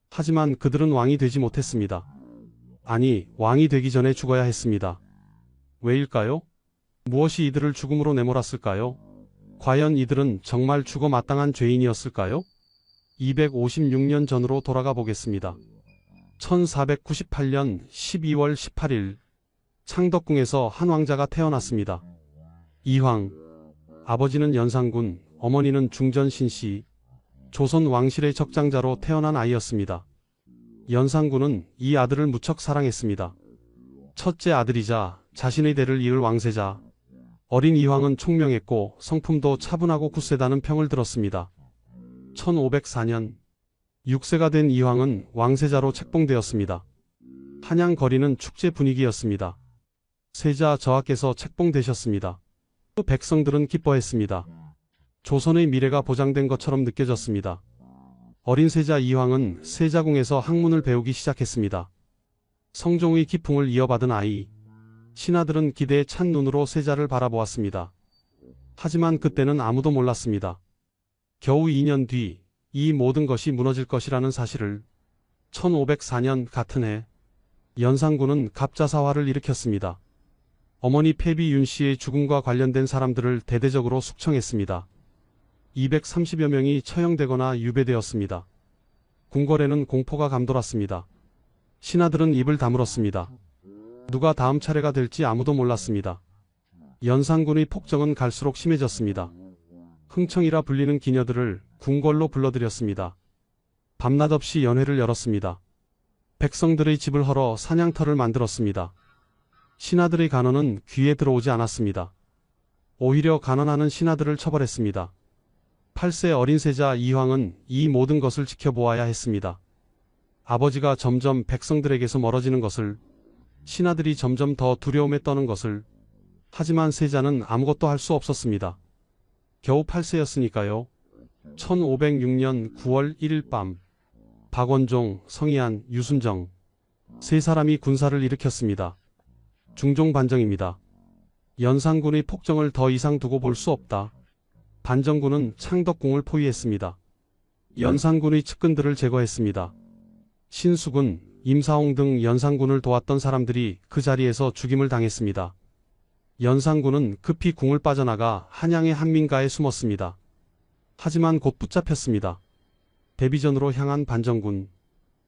하지만 그들은 왕이 되지 못했습니다. 아니, 왕이 되기 전에 죽어야 했습니다. 왜일까요? 무엇이 이들을 죽음으로 내몰았을까요? 과연 이들은 정말 죽어 마땅한 죄인이었을까요? 256년 전으로 돌아가 보겠습니다. 1498년 12월 18일 창덕궁에서 한 왕자가 태어났습니다. 이황. 아버지는 연산군, 어머니는 중전신씨, 조선 왕실의 적장자로 태어난 아이였습니다. 연산군은 이 아들을 무척 사랑했습니다. 첫째 아들이자 자신의 대를 이을 왕세자. 어린 이황은 총명했고 성품도 차분하고 굳세다는 평을 들었습니다. 1504년 6세가 된 이황은 왕세자로 책봉되었습니다. 한양 거리는 축제 분위기였습니다. 세자 저하께서 책봉되셨습니다. 백성들은 기뻐했습니다. 조선의 미래가 보장된 것처럼 느껴졌습니다. 어린 세자 이황은 세자궁에서 학문을 배우기 시작했습니다. 성종의 기풍을 이어받은 아이. 신하들은 기대에 찬 눈으로 세자를 바라보았습니다. 하지만 그때는 아무도 몰랐습니다. 겨우 2년 뒤 이 모든 것이 무너질 것이라는 사실을. 1504년 같은 해 연산군은 갑자사화를 일으켰습니다. 어머니 패비 윤씨의 죽음과 관련된 사람들을 대대적으로 숙청했습니다. 230여 명이 처형되거나 유배되었습니다. 궁궐에는 공포가 감돌았습니다. 신하들은 입을 다물었습니다. 누가 다음 차례가 될지 아무도 몰랐습니다. 연산군의 폭정은 갈수록 심해졌습니다. 흥청이라 불리는 기녀들을 궁궐로 불러들였습니다. 밤낮 없이 연회를 열었습니다. 백성들의 집을 헐어 사냥터를 만들었습니다. 신하들의 간언은 귀에 들어오지 않았습니다. 오히려 간언하는 신하들을 처벌했습니다. 8세 어린 세자 이황은 이 모든 것을 지켜보아야 했습니다. 아버지가 점점 백성들에게서 멀어지는 것을, 신하들이 점점 더 두려움에 떠는 것을. 하지만 세자는 아무것도 할 수 없었습니다. 겨우 8세였으니까요. 1506년 9월 1일 밤 박원종, 성희안, 유순정 세 사람이 군사를 일으켰습니다. 중종 반정입니다. 연산군의 폭정을 더 이상 두고 볼 수 없다. 반정군은 창덕궁을 포위했습니다. 연산군의 측근들을 제거했습니다. 신수군, 임사홍 등 연산군을 도왔던 사람들이 그 자리에서 죽임을 당했습니다. 연산군은 급히 궁을 빠져나가 한양의 한민가에 숨었습니다. 하지만 곧 붙잡혔습니다. 대비전으로 향한 반정군.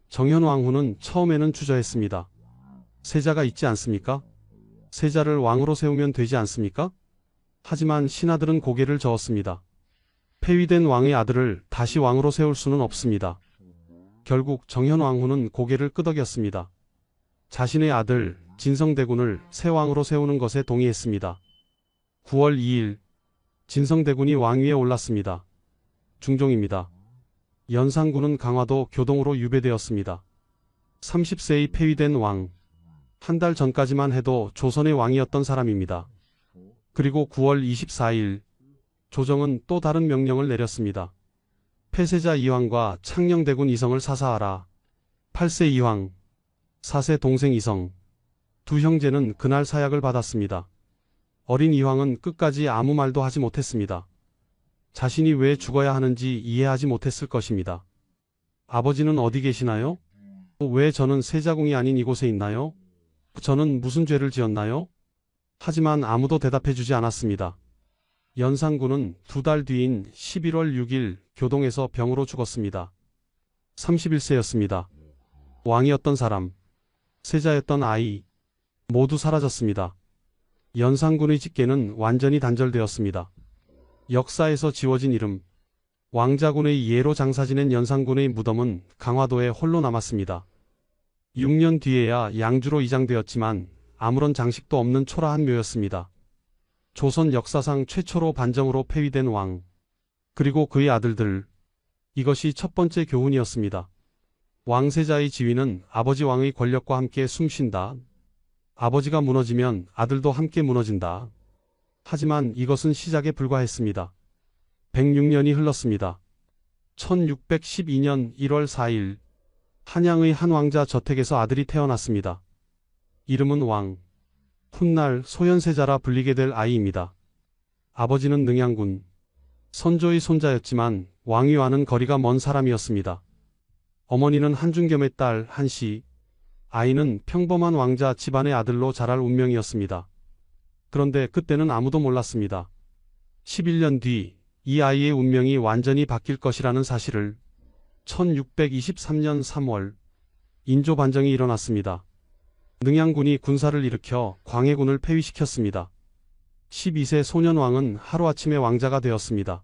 정현왕후는 처음에는 주저했습니다. 세자가 있지 않습니까? 세자를 왕으로 세우면 되지 않습니까? 하지만 신하들은 고개를 저었습니다. 폐위된 왕의 아들을 다시 왕으로 세울 수는 없습니다. 결국 정현왕후는 고개를 끄덕였습니다. 자신의 아들 진성대군을 새 왕으로 세우는 것에 동의했습니다. 9월 2일 진성대군이 왕위에 올랐습니다. 중종입니다. 연산군은 강화도 교동으로 유배되었습니다. 30세의 폐위된 왕. 한 달 전까지만 해도 조선의 왕이었던 사람입니다. 그리고 9월 24일 조정은 또 다른 명령을 내렸습니다. 폐세자 이황과 창녕대군 이성을 사사하라. 8세 이황, 4세 동생 이성. 두 형제는 그날 사약을 받았습니다. 어린 이황은 끝까지 아무 말도 하지 못했습니다. 자신이 왜 죽어야 하는지 이해하지 못했을 것입니다. 아버지는 어디 계시나요? 왜 저는 세자궁이 아닌 이곳에 있나요? 저는 무슨 죄를 지었나요? 하지만 아무도 대답해주지 않았습니다. 연산군은 2달 뒤인 11월 6일 교동에서 병으로 죽었습니다. 31세였습니다. 왕이었던 사람, 세자였던 아이, 모두 사라졌습니다. 연산군의 직계는 완전히 단절되었습니다. 역사에서 지워진 이름, 왕자군의 예로 장사 지낸 연산군의 무덤은 강화도에 홀로 남았습니다. 6년 뒤에야 양주로 이장되었지만 아무런 장식도 없는 초라한 묘였습니다. 조선 역사상 최초로 반정으로 폐위된 왕, 그리고 그의 아들들. 이것이 첫 번째 교훈이었습니다. 왕세자의 지위는 아버지 왕의 권력과 함께 숨쉰다. 아버지가 무너지면 아들도 함께 무너진다. 하지만 이것은 시작에 불과했습니다. 106년이 흘렀습니다. 1612년 1월 4일 한양의 한 왕자 저택에서 아들이 태어났습니다. 이름은 왕, 훗날 소현세자라 불리게 될 아이입니다. 아버지는 능양군, 선조의 손자였지만 왕위와는 거리가 먼 사람이었습니다. 어머니는 한중겸의 딸 한씨, 아이는 평범한 왕자 집안의 아들로 자랄 운명이었습니다. 그런데 그때는 아무도 몰랐습니다. 11년 뒤 이 아이의 운명이 완전히 바뀔 것이라는 사실을. 1623년 3월 인조 반정이 일어났습니다. 능양군이 군사를 일으켜 광해군을 폐위시켰습니다. 12세 소년왕은 하루아침에 왕자가 되었습니다.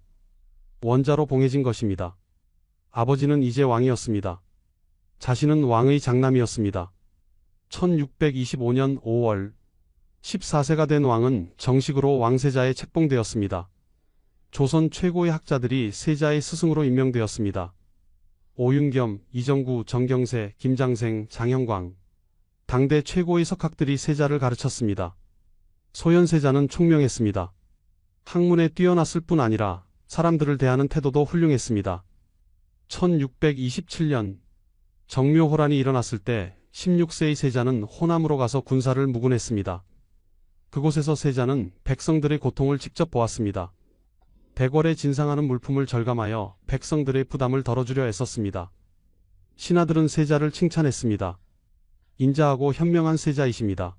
원자로 봉해진 것입니다. 아버지는 이제 왕이었습니다. 자신은 왕의 장남이었습니다. 1625년 5월 14세가 된 왕은 정식으로 왕세자에 책봉되었습니다. 조선 최고의 학자들이 세자의 스승으로 임명되었습니다. 오윤겸, 이정구, 정경세, 김장생, 장형광. 당대 최고의 석학들이 세자를 가르쳤습니다. 소현세자는 총명했습니다. 학문에 뛰어났을 뿐 아니라 사람들을 대하는 태도도 훌륭했습니다. 1627년 정묘호란이 일어났을 때 16세의 세자는 호남으로 가서 군사를 묵은했습니다. 그곳에서 세자는 백성들의 고통을 직접 보았습니다. 대궐에 진상하는 물품을 절감하여 백성들의 부담을 덜어주려 애썼습니다. 신하들은 세자를 칭찬했습니다. 인자하고 현명한 세자이십니다.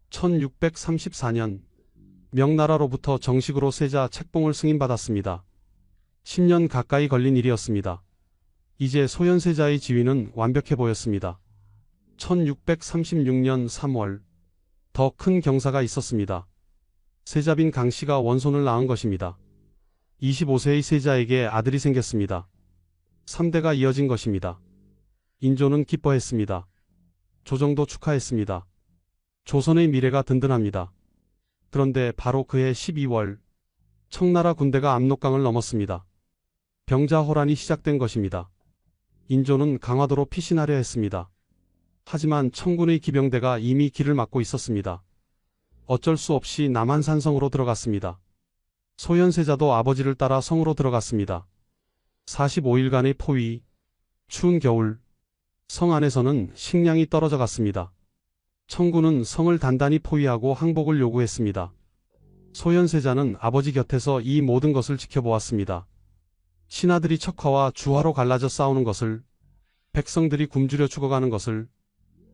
1634년 명나라로부터 정식으로 세자 책봉을 승인받았습니다. 10년 가까이 걸린 일이었습니다. 이제 소현세자의 지위는 완벽해 보였습니다. 1636년 3월 더 큰 경사가 있었습니다. 세자빈 강씨가 원손을 낳은 것입니다. 25세의 세자에게 아들이 생겼습니다. 3대가 이어진 것입니다. 인조는 기뻐했습니다. 조정도 축하했습니다. 조선의 미래가 든든합니다. 그런데 바로 그해 12월 청나라 군대가 압록강을 넘었습니다. 병자호란이 시작된 것입니다. 인조는 강화도로 피신하려 했습니다. 하지만 청군의 기병대가 이미 길을 막고 있었습니다. 어쩔 수 없이 남한산성으로 들어갔습니다. 소현세자도 아버지를 따라 성으로 들어갔습니다. 45일간의 포위, 추운 겨울, 성 안에서는 식량이 떨어져 갔습니다. 청군은 성을 단단히 포위하고 항복을 요구했습니다. 소현세자는 아버지 곁에서 이 모든 것을 지켜보았습니다. 신하들이 척화와 주화로 갈라져 싸우는 것을, 백성들이 굶주려 죽어가는 것을,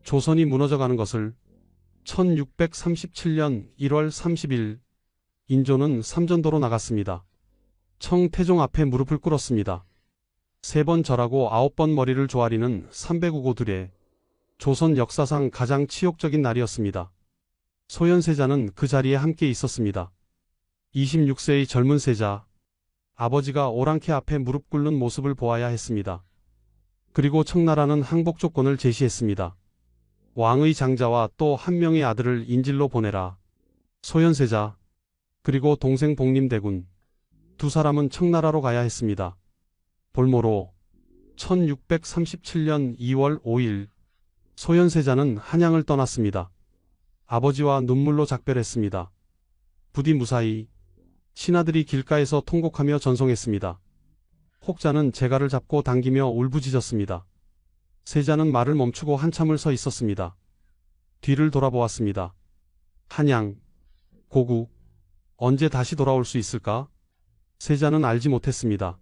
조선이 무너져가는 것을. 1637년 1월 30일 인조는 삼전도로 나갔습니다. 청태종 앞에 무릎을 꿇었습니다. 3번 절하고 9번 머리를 조아리는 305고 둘에 조선 역사상 가장 치욕적인 날이었습니다. 소현세자는 그 자리에 함께 있었습니다. 26세의 젊은 세자. 아버지가 오랑캐 앞에 무릎 꿇는 모습을 보아야 했습니다. 그리고 청나라는 항복 조건을 제시했습니다. 왕의 장자와 또 한 명의 아들을 인질로 보내라. 소현세자, 그리고 동생 복림대군. 두 사람은 청나라로 가야 했습니다. 볼모로 1637년 2월 5일 소현세자는 한양을 떠났습니다. 아버지와 눈물로 작별했습니다. 부디 무사히. 신하들이 길가에서 통곡하며 전송했습니다. 혹자는 제갈을 잡고 당기며 울부짖었습니다. 세자는 말을 멈추고 한참을 서 있었습니다. 뒤를 돌아보았습니다. 한양, 고국, 언제 다시 돌아올 수 있을까? 세자는 알지 못했습니다.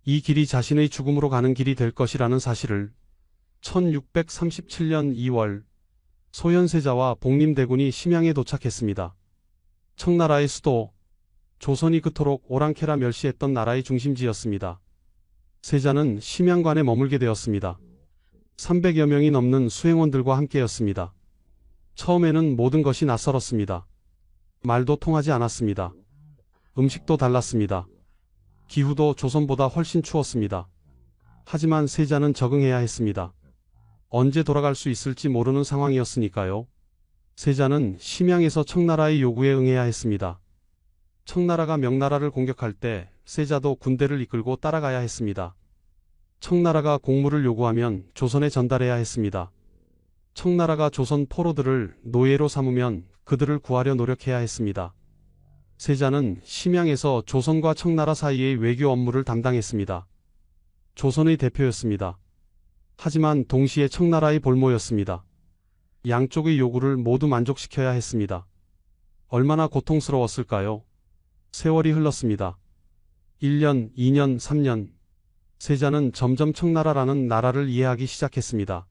이 길이 자신의 죽음으로 가는 길이 될 것이라는 사실을. 1637년 2월 소현세자와 복림대군이 심양에 도착했습니다. 청나라의 수도, 조선이 그토록 오랑캐라 멸시했던 나라의 중심지였습니다. 세자는 심양관에 머물게 되었습니다. 300여 명이 넘는 수행원들과 함께였습니다. 처음에는 모든 것이 낯설었습니다. 말도 통하지 않았습니다. 음식도 달랐습니다. 기후도 조선보다 훨씬 추웠습니다. 하지만 세자는 적응해야 했습니다. 언제 돌아갈 수 있을지 모르는 상황이었으니까요. 세자는 심양에서 청나라의 요구에 응해야 했습니다. 청나라가 명나라를 공격할 때 세자도 군대를 이끌고 따라가야 했습니다. 청나라가 공물을 요구하면 조선에 전달해야 했습니다. 청나라가 조선 포로들을 노예로 삼으면 그들을 구하려 노력해야 했습니다. 세자는 심양에서 조선과 청나라 사이의 외교 업무를 담당했습니다. 조선의 대표였습니다. 하지만 동시에 청나라의 볼모였습니다. 양쪽의 요구를 모두 만족시켜야 했습니다. 얼마나 고통스러웠을까요? 세월이 흘렀습니다. 1년, 2년, 3년. 세자는 점점 청나라라는 나라를 이해하기 시작했습니다.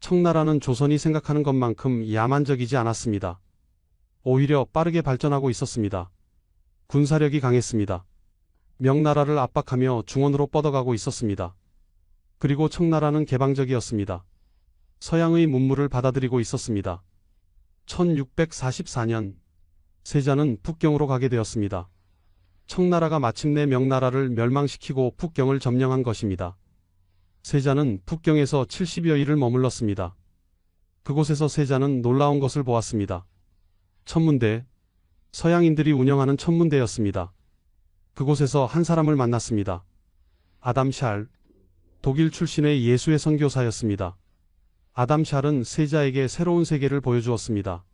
청나라는 조선이 생각하는 것만큼 야만적이지 않았습니다. 오히려 빠르게 발전하고 있었습니다. 군사력이 강했습니다. 명나라를 압박하며 중원으로 뻗어가고 있었습니다. 그리고 청나라는 개방적이었습니다. 서양의 문물을 받아들이고 있었습니다. 1644년 세자는 북경으로 가게 되었습니다. 청나라가 마침내 명나라를 멸망시키고 북경을 점령한 것입니다. 세자는 북경에서 70여 일을 머물렀습니다. 그곳에서 세자는 놀라운 것을 보았습니다. 천문대, 서양인들이 운영하는 천문대였습니다. 그곳에서 한 사람을 만났습니다. 아담 샬, 독일 출신의 예수의 선교사였습니다. 아담 샬은 세자에게 새로운 세계를 보여주었습니다.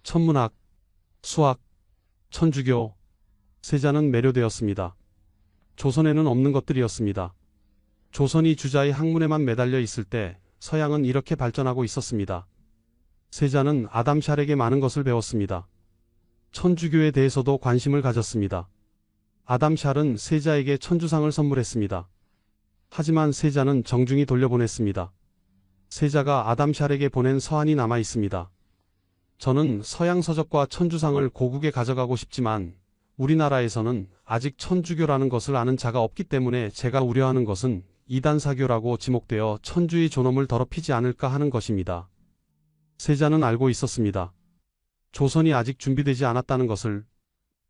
천문학, 수학, 천주교. 세자는 매료되었습니다. 조선에는 없는 것들이었습니다. 조선이 주자의 학문에만 매달려 있을 때 서양은 이렇게 발전하고 있었습니다. 세자는 아담 샬에게 많은 것을 배웠습니다. 천주교에 대해서도 관심을 가졌습니다. 아담 샬은 세자에게 천주상을 선물했습니다. 하지만 세자는 정중히 돌려보냈습니다. 세자가 아담 샬에게 보낸 서한이 남아 있습니다. 저는 서양 서적과 천주상을 고국에 가져가고 싶지만 우리나라에서는 아직 천주교라는 것을 아는 자가 없기 때문에 제가 우려하는 것은 이단사교라고 지목되어 천주의 존엄을 더럽히지 않을까 하는 것입니다. 세자는 알고 있었습니다. 조선이 아직 준비되지 않았다는 것을.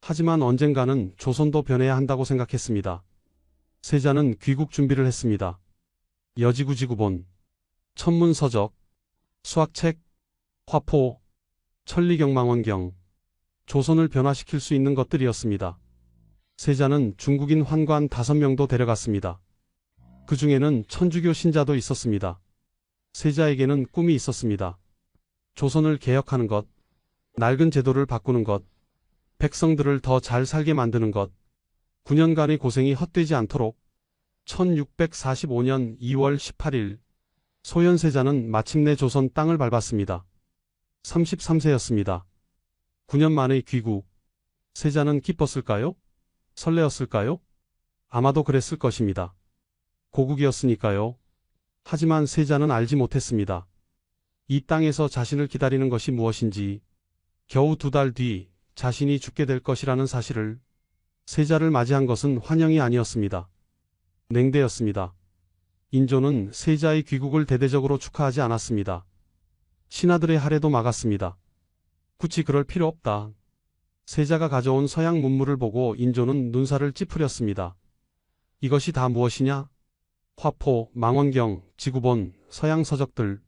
하지만 언젠가는 조선도 변해야 한다고 생각했습니다. 세자는 귀국 준비를 했습니다. 여지구지구본, 천문서적, 수학책, 화포, 천리경망원경, 조선을 변화시킬 수 있는 것들이었습니다. 세자는 중국인 환관 5명도 데려갔습니다. 그 중에는 천주교 신자도 있었습니다. 세자에게는 꿈이 있었습니다. 조선을 개혁하는 것, 낡은 제도를 바꾸는 것, 백성들을 더 잘 살게 만드는 것, 9년간의 고생이 헛되지 않도록. 1645년 2월 18일 소현세자는 마침내 조선 땅을 밟았습니다. 33세였습니다. 9년 만의 귀국. 세자는 기뻤을까요? 설레었을까요? 아마도 그랬을 것입니다. 고국이었으니까요. 하지만 세자는 알지 못했습니다. 이 땅에서 자신을 기다리는 것이 무엇인지, 겨우 2달 뒤 자신이 죽게 될 것이라는 사실을. 세자를 맞이한 것은 환영이 아니었습니다. 냉대였습니다. 인조는 세자의 귀국을 대대적으로 축하하지 않았습니다. 신하들의 할애도 막았습니다. 굳이 그럴 필요 없다. 세자가 가져온 서양 문물을 보고 인조는 눈살을 찌푸렸습니다. 이것이 다 무엇이냐? 화포, 망원경, 지구본, 서양 서적들.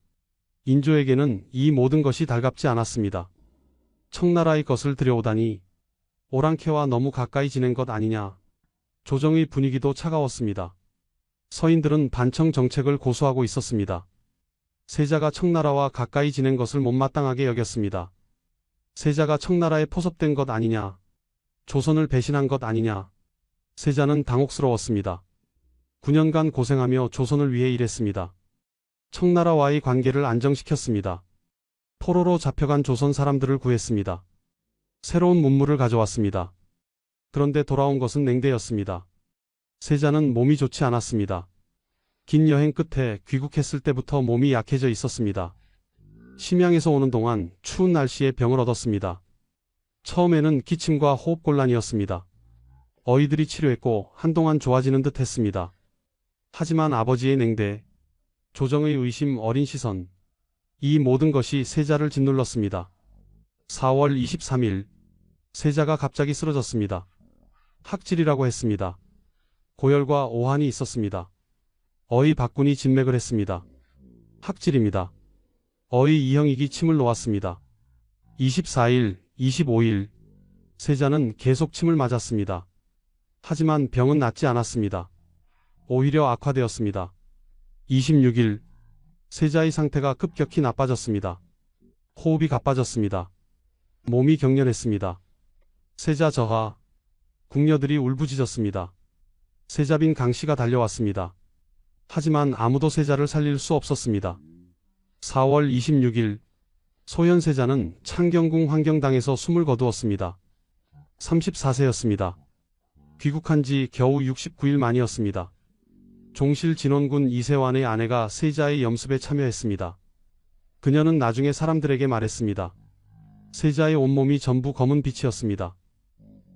인조에게는 이 모든 것이 달갑지 않았습니다. 청나라의 것을 들여오다니 오랑캐와 너무 가까이 지낸 것 아니냐. 조정의 분위기도 차가웠습니다. 서인들은 반청 정책을 고수하고 있었습니다. 세자가 청나라와 가까이 지낸 것을 못마땅하게 여겼습니다. 세자가 청나라에 포섭된 것 아니냐. 조선을 배신한 것 아니냐. 세자는 당혹스러웠습니다. 9년간 고생하며 조선을 위해 일했습니다. 청나라와의 관계를 안정시켰습니다. 포로로 잡혀간 조선 사람들을 구했습니다. 새로운 문물을 가져왔습니다. 그런데 돌아온 것은 냉대였습니다. 세자는 몸이 좋지 않았습니다. 긴 여행 끝에 귀국했을 때부터 몸이 약해져 있었습니다. 심양에서 오는 동안 추운 날씨에 병을 얻었습니다. 처음에는 기침과 호흡곤란이었습니다. 어이들이 치료했고 한동안 좋아지는 듯 했습니다. 하지만 아버지의 냉대, 조정의 의심 어린 시선, 이 모든 것이 세자를 짓눌렀습니다. 4월 23일, 세자가 갑자기 쓰러졌습니다. 학질이라고 했습니다. 고열과 오한이 있었습니다. 어의 박군이 진맥을 했습니다. 학질입니다. 어의 이형익이 침을 놓았습니다. 24일, 25일, 세자는 계속 침을 맞았습니다. 하지만 병은 낫지 않았습니다. 오히려 악화되었습니다. 26일, 세자의 상태가 급격히 나빠졌습니다. 호흡이 가빠졌습니다. 몸이 경련했습니다. 세자 저하, 궁녀들이 울부짖었습니다. 세자빈 강씨가 달려왔습니다. 하지만 아무도 세자를 살릴 수 없었습니다. 4월 26일, 소현세자는 창경궁 환경당에서 숨을 거두었습니다. 34세였습니다. 귀국한 지 겨우 69일 만이었습니다. 종실 진원군 이세환의 아내가 세자의 염습에 참여했습니다. 그녀는 나중에 사람들에게 말했습니다. 세자의 온몸이 전부 검은 빛이었습니다.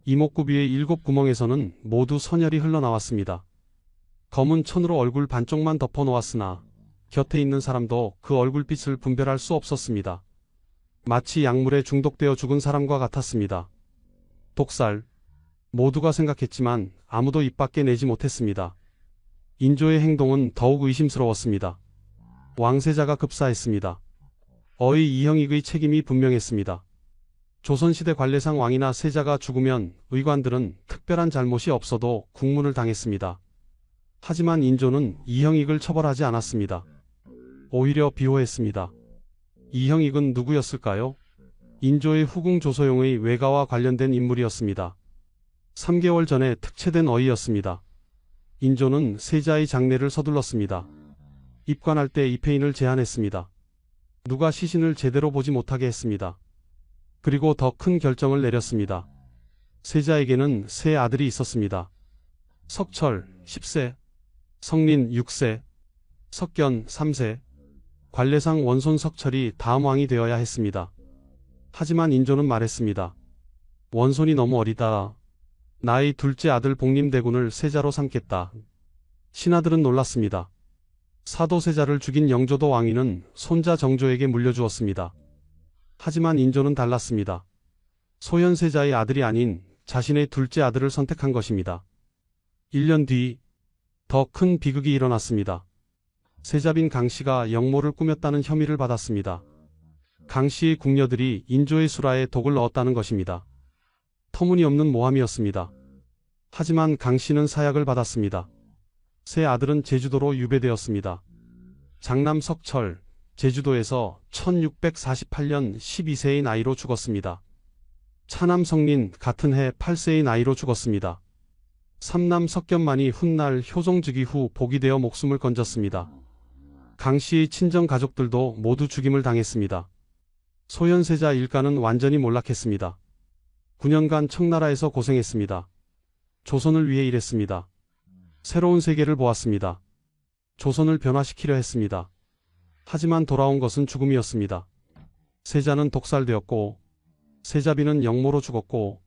이목구비의 7구멍에서는 모두 선혈이 흘러나왔습니다. 검은 천으로 얼굴 반쪽만 덮어놓았으나 곁에 있는 사람도 그 얼굴빛을 분별할 수 없었습니다. 마치 약물에 중독되어 죽은 사람과 같았습니다. 독살. 모두가 생각했지만 아무도 입 밖에 내지 못했습니다. 인조의 행동은 더욱 의심스러웠습니다. 왕세자가 급사했습니다. 어의 이형익의 책임이 분명했습니다. 조선시대 관례상 왕이나 세자가 죽으면 의관들은 특별한 잘못이 없어도 국문을 당했습니다. 하지만 인조는 이형익을 처벌하지 않았습니다. 오히려 비호했습니다. 이형익은 누구였을까요? 인조의 후궁 조소용의 외가와 관련된 인물이었습니다. 3개월 전에 특채된 어이였습니다. 인조는 세자의 장례를 서둘렀습니다. 입관할 때 입회인을 제안했습니다. 누가 시신을 제대로 보지 못하게 했습니다. 그리고 더 큰 결정을 내렸습니다. 세자에게는 세 아들이 있었습니다. 석철 10세, 성린 6세, 석견 3세. 관례상 원손 석철이 다음 왕이 되어야 했습니다. 하지만 인조는 말했습니다. 원손이 너무 어리다. 나의 둘째 아들 복림대군을 세자로 삼겠다. 신하들은 놀랐습니다. 사도세자를 죽인 영조도 왕위는 손자 정조에게 물려주었습니다. 하지만 인조는 달랐습니다. 소현세자의 아들이 아닌 자신의 둘째 아들을 선택한 것입니다. 1년 뒤 더 큰 비극이 일어났습니다. 세자빈 강씨가 영모를 꾸몄다는 혐의를 받았습니다. 강씨의 궁녀들이 인조의 수라에 독을 넣었다는 것입니다. 터무니없는 모함이었습니다. 하지만 강씨는 사약을 받았습니다. 세 아들은 제주도로 유배되었습니다. 장남 석철, 제주도에서 1648년 12세의 나이로 죽었습니다. 차남 성린 같은 해 8세의 나이로 죽었습니다. 삼남 석견만이 훗날 효종즉위 후 복이 되어 목숨을 건졌습니다. 강씨의 친정 가족들도 모두 죽임을 당했습니다. 소현세자 일가는 완전히 몰락했습니다. 9년간 청나라에서 고생했습니다. 조선을 위해 일했습니다. 새로운 세계를 보았습니다. 조선을 변화시키려 했습니다. 하지만 돌아온 것은 죽음이었습니다. 세자는 독살되었고, 세자비는 영모로 죽었고,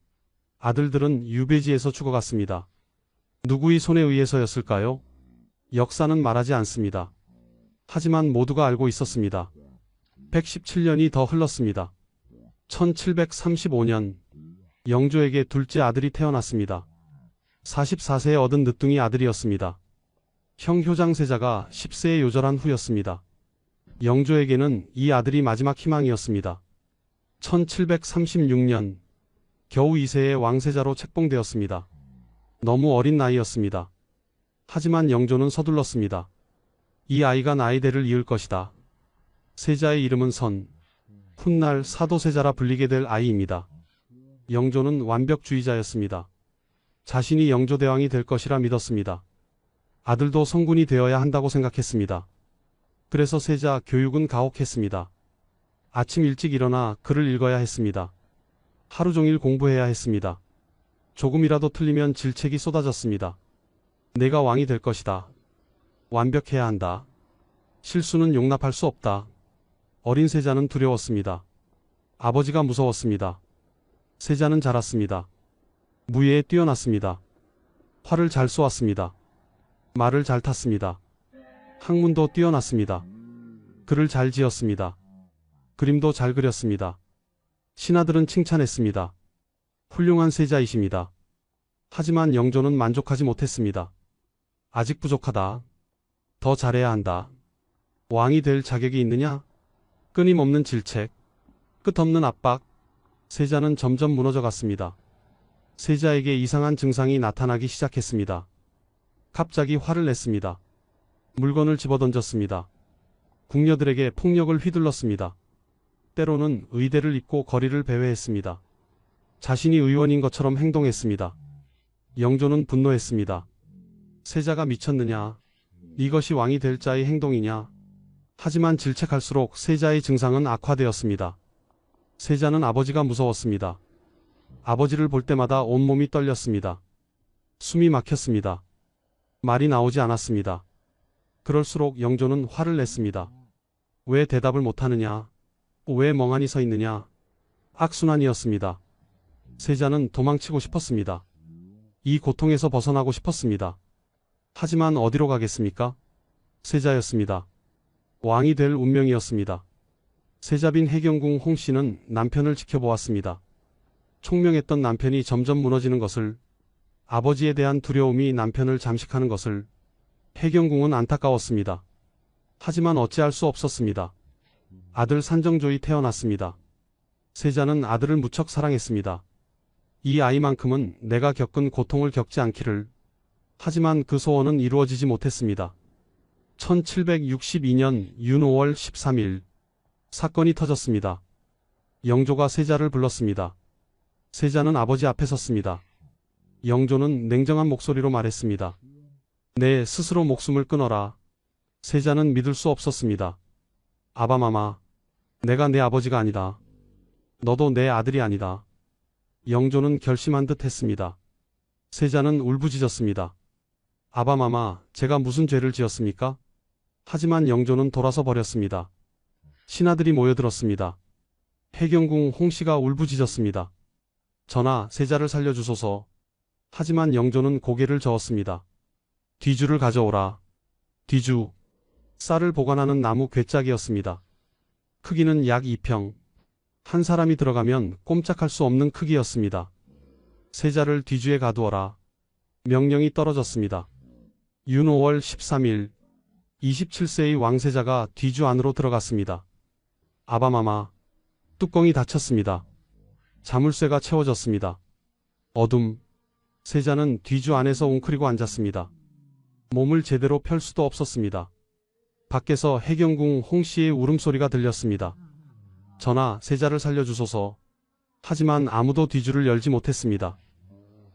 아들들은 유배지에서 죽어갔습니다. 누구의 손에 의해서였을까요? 역사는 말하지 않습니다. 하지만 모두가 알고 있었습니다. 117년이 더 흘렀습니다. 1735년 영조에게 둘째 아들이 태어났습니다. 44세에 얻은 늦둥이 아들이었습니다. 형 효장세자가 10세에 요절한 후였습니다. 영조에게는 이 아들이 마지막 희망이었습니다. 1736년 겨우 2세의 왕세자로 책봉되었습니다. 너무 어린 나이였습니다. 하지만 영조는 서둘렀습니다. 이 아이가 나의 대를 이을 것이다. 세자의 이름은 선, 훗날 사도세자라 불리게 될 아이입니다. 영조는 완벽주의자였습니다. 자신이 영조대왕이 될 것이라 믿었습니다. 아들도 성군이 되어야 한다고 생각했습니다. 그래서 세자 교육은 가혹했습니다. 아침 일찍 일어나 글을 읽어야 했습니다. 하루 종일 공부해야 했습니다. 조금이라도 틀리면 질책이 쏟아졌습니다. 내가 왕이 될 것이다. 완벽해야 한다. 실수는 용납할 수 없다. 어린 세자는 두려웠습니다. 아버지가 무서웠습니다. 세자는 자랐습니다. 무예에 뛰어났습니다. 활을 잘 쏘았습니다. 말을 잘 탔습니다. 학문도 뛰어났습니다. 글을 잘 지었습니다. 그림도 잘 그렸습니다. 신하들은 칭찬했습니다. 훌륭한 세자이십니다. 하지만 영조는 만족하지 못했습니다. 아직 부족하다. 더 잘해야 한다. 왕이 될 자격이 있느냐? 끊임없는 질책, 끝없는 압박. 세자는 점점 무너져 갔습니다. 세자에게 이상한 증상이 나타나기 시작했습니다. 갑자기 화를 냈습니다. 물건을 집어던졌습니다. 궁녀들에게 폭력을 휘둘렀습니다. 때로는 의대를 입고 거리를 배회했습니다. 자신이 의원인 것처럼 행동했습니다. 영조는 분노했습니다. 세자가 미쳤느냐? 이것이 왕이 될 자의 행동이냐? 하지만 질책할수록 세자의 증상은 악화되었습니다. 세자는 아버지가 무서웠습니다. 아버지를 볼 때마다 온몸이 떨렸습니다. 숨이 막혔습니다. 말이 나오지 않았습니다. 그럴수록 영조는 화를 냈습니다. 왜 대답을 못하느냐? 왜 멍하니 서 있느냐? 악순환이었습니다. 세자는 도망치고 싶었습니다. 이 고통에서 벗어나고 싶었습니다. 하지만 어디로 가겠습니까? 세자였습니다. 왕이 될 운명이었습니다. 세자빈 해경궁 홍씨는 남편을 지켜보았습니다. 총명했던 남편이 점점 무너지는 것을, 아버지에 대한 두려움이 남편을 잠식하는 것을 해경궁은 안타까웠습니다. 하지만 어찌할 수 없었습니다. 아들 산정조이 태어났습니다. 세자는 아들을 무척 사랑했습니다. 이 아이만큼은 내가 겪은 고통을 겪지 않기를. 하지만 그 소원은 이루어지지 못했습니다. 1762년 윤 5월 13일 사건이 터졌습니다. 영조가 세자를 불렀습니다. 세자는 아버지 앞에 섰습니다. 영조는 냉정한 목소리로 말했습니다. 내 스스로 목숨을 끊어라. 세자는 믿을 수 없었습니다. 아바마마, 내가 내 아버지가 아니다. 너도 내 아들이 아니다. 영조는 결심한 듯 했습니다. 세자는 울부짖었습니다. 아바마마, 제가 무슨 죄를 지었습니까? 하지만 영조는 돌아서 버렸습니다. 신하들이 모여들었습니다. 해경궁 홍씨가 울부짖었습니다. 전하, 세자를 살려주소서. 하지만 영조는 고개를 저었습니다. 뒤주를 가져오라. 뒤주, 쌀을 보관하는 나무 괴짝이었습니다. 크기는 약 2평. 한 사람이 들어가면 꼼짝할 수 없는 크기였습니다. 세자를 뒤주에 가두어라. 명령이 떨어졌습니다. 윤 5월 13일 27세의 왕세자가 뒤주 안으로 들어갔습니다. 아바마마, 뚜껑이 닫혔습니다. 자물쇠가 채워졌습니다. 어둠. 세자는 뒤주 안에서 웅크리고 앉았습니다. 몸을 제대로 펼 수도 없었습니다. 밖에서 해경궁 홍씨의 울음소리가 들렸습니다. 전하, 세자를 살려주소서. 하지만 아무도 뒤주를 열지 못했습니다.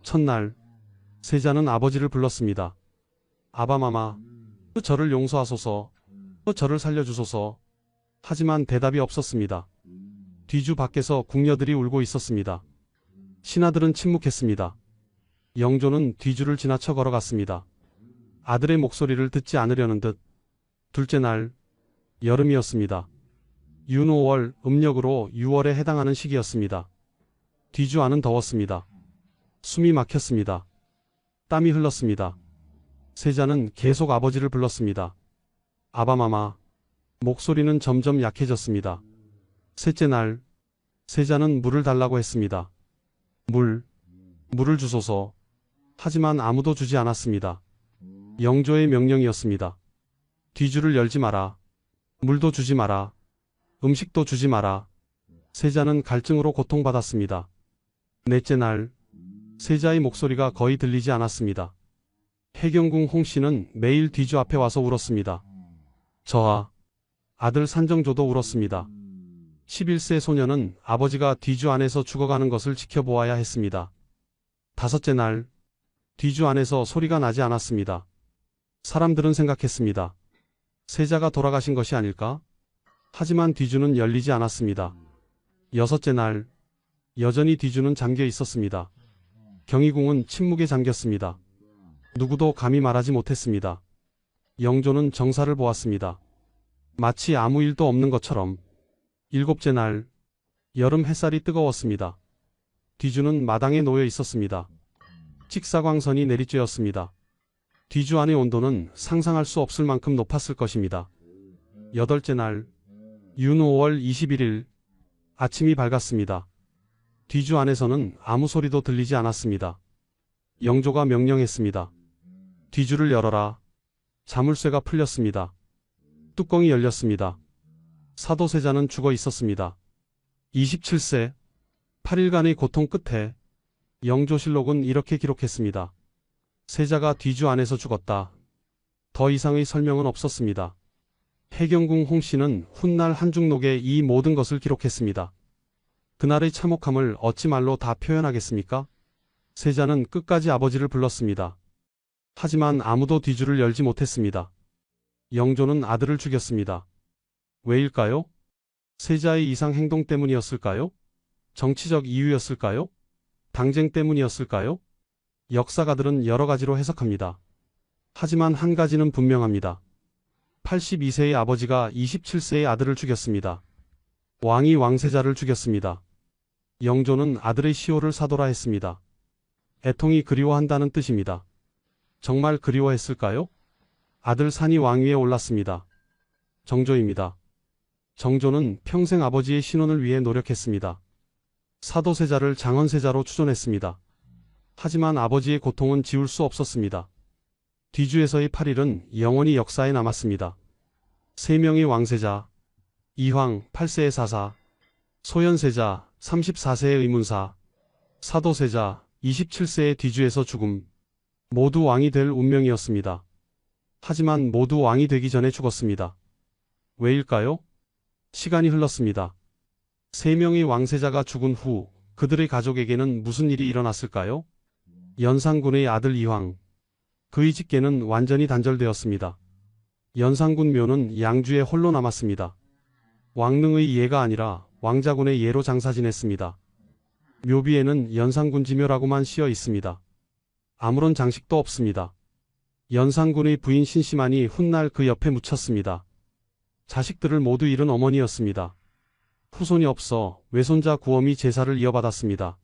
첫날, 세자는 아버지를 불렀습니다. 아바마마, 저를 용서하소서. 저를 살려주소서. 하지만 대답이 없었습니다. 뒤주 밖에서 궁녀들이 울고 있었습니다. 신하들은 침묵했습니다. 영조는 뒤주를 지나쳐 걸어갔습니다. 아들의 목소리를 듣지 않으려는 듯. 둘째 날, 여름이었습니다. 윤 5월, 음력으로 6월에 해당하는 시기였습니다. 뒤주 안은 더웠습니다. 숨이 막혔습니다. 땀이 흘렀습니다. 세자는 계속 아버지를 불렀습니다. 아바마마. 목소리는 점점 약해졌습니다. 셋째 날, 세자는 물을 달라고 했습니다. 물을 주소서. 하지만 아무도 주지 않았습니다. 영조의 명령이었습니다. 뒤주를 열지 마라. 물도 주지 마라. 음식도 주지 마라. 세자는 갈증으로 고통받았습니다. 넷째 날, 세자의 목소리가 거의 들리지 않았습니다. 해경궁 홍씨는 매일 뒤주 앞에 와서 울었습니다. 저하, 아들 산정조도 울었습니다. 11세 소녀는 아버지가 뒤주 안에서 죽어가는 것을 지켜보아야 했습니다. 다섯째 날, 뒤주 안에서 소리가 나지 않았습니다. 사람들은 생각했습니다. 세자가 돌아가신 것이 아닐까? 하지만 뒤주는 열리지 않았습니다. 여섯째 날, 여전히 뒤주는 잠겨 있었습니다. 경희궁은 침묵에 잠겼습니다. 누구도 감히 말하지 못했습니다. 영조는 정사를 보았습니다. 마치 아무 일도 없는 것처럼. 일곱째 날, 여름 햇살이 뜨거웠습니다. 뒤주는 마당에 놓여 있었습니다. 직사광선이 내리쬐었습니다. 뒤주 안의 온도는 상상할 수 없을 만큼 높았을 것입니다. 여덟째 날, 윤 5월 21일, 아침이 밝았습니다. 뒤주 안에서는 아무 소리도 들리지 않았습니다. 영조가 명령했습니다. 뒤주를 열어라. 자물쇠가 풀렸습니다. 뚜껑이 열렸습니다. 사도세자는 죽어 있었습니다. 27세, 8일간의 고통 끝에 영조실록은 이렇게 기록했습니다. 세자가 뒤주 안에서 죽었다. 더 이상의 설명은 없었습니다. 해경궁 홍씨는 훗날 한중록에 이 모든 것을 기록했습니다. 그날의 참혹함을 어찌 말로 다 표현하겠습니까? 세자는 끝까지 아버지를 불렀습니다. 하지만 아무도 뒤주를 열지 못했습니다. 영조는 아들을 죽였습니다. 왜일까요? 세자의 이상 행동 때문이었을까요? 정치적 이유였을까요? 당쟁 때문이었을까요? 역사가들은 여러 가지로 해석합니다. 하지만 한 가지는 분명합니다. 82세의 아버지가 27세의 아들을 죽였습니다. 왕이 왕세자를 죽였습니다. 영조는 아들의 시호를 사도라 했습니다. 애통이 그리워한다는 뜻입니다. 정말 그리워했을까요? 아들 산이 왕위에 올랐습니다. 정조입니다. 정조는 평생 아버지의 신혼을 위해 노력했습니다. 사도세자를 장헌세자로 추존했습니다. 하지만 아버지의 고통은 지울 수 없었습니다. 뒤주에서의 8일은 영원히 역사에 남았습니다. 3명의 왕세자, 이황 8세의 사사, 소현세자 34세의 의문사, 사도세자 27세의 뒤주에서 죽음. 모두 왕이 될 운명이었습니다. 하지만 모두 왕이 되기 전에 죽었습니다. 왜일까요? 시간이 흘렀습니다. 3명의 왕세자가 죽은 후 그들의 가족에게는 무슨 일이 일어났을까요? 연산군의 아들 이황. 그의 직계는 완전히 단절되었습니다. 연산군 묘는 양주에 홀로 남았습니다. 왕릉의 예가 아니라 왕자군의 예로 장사 지냈습니다. 묘비에는 연산군 지묘라고만 씌어 있습니다. 아무런 장식도 없습니다. 연산군의 부인 신씨만이 훗날 그 옆에 묻혔습니다. 자식들을 모두 잃은 어머니였습니다. 후손이 없어 외손자 구엄이 제사를 이어받았습니다.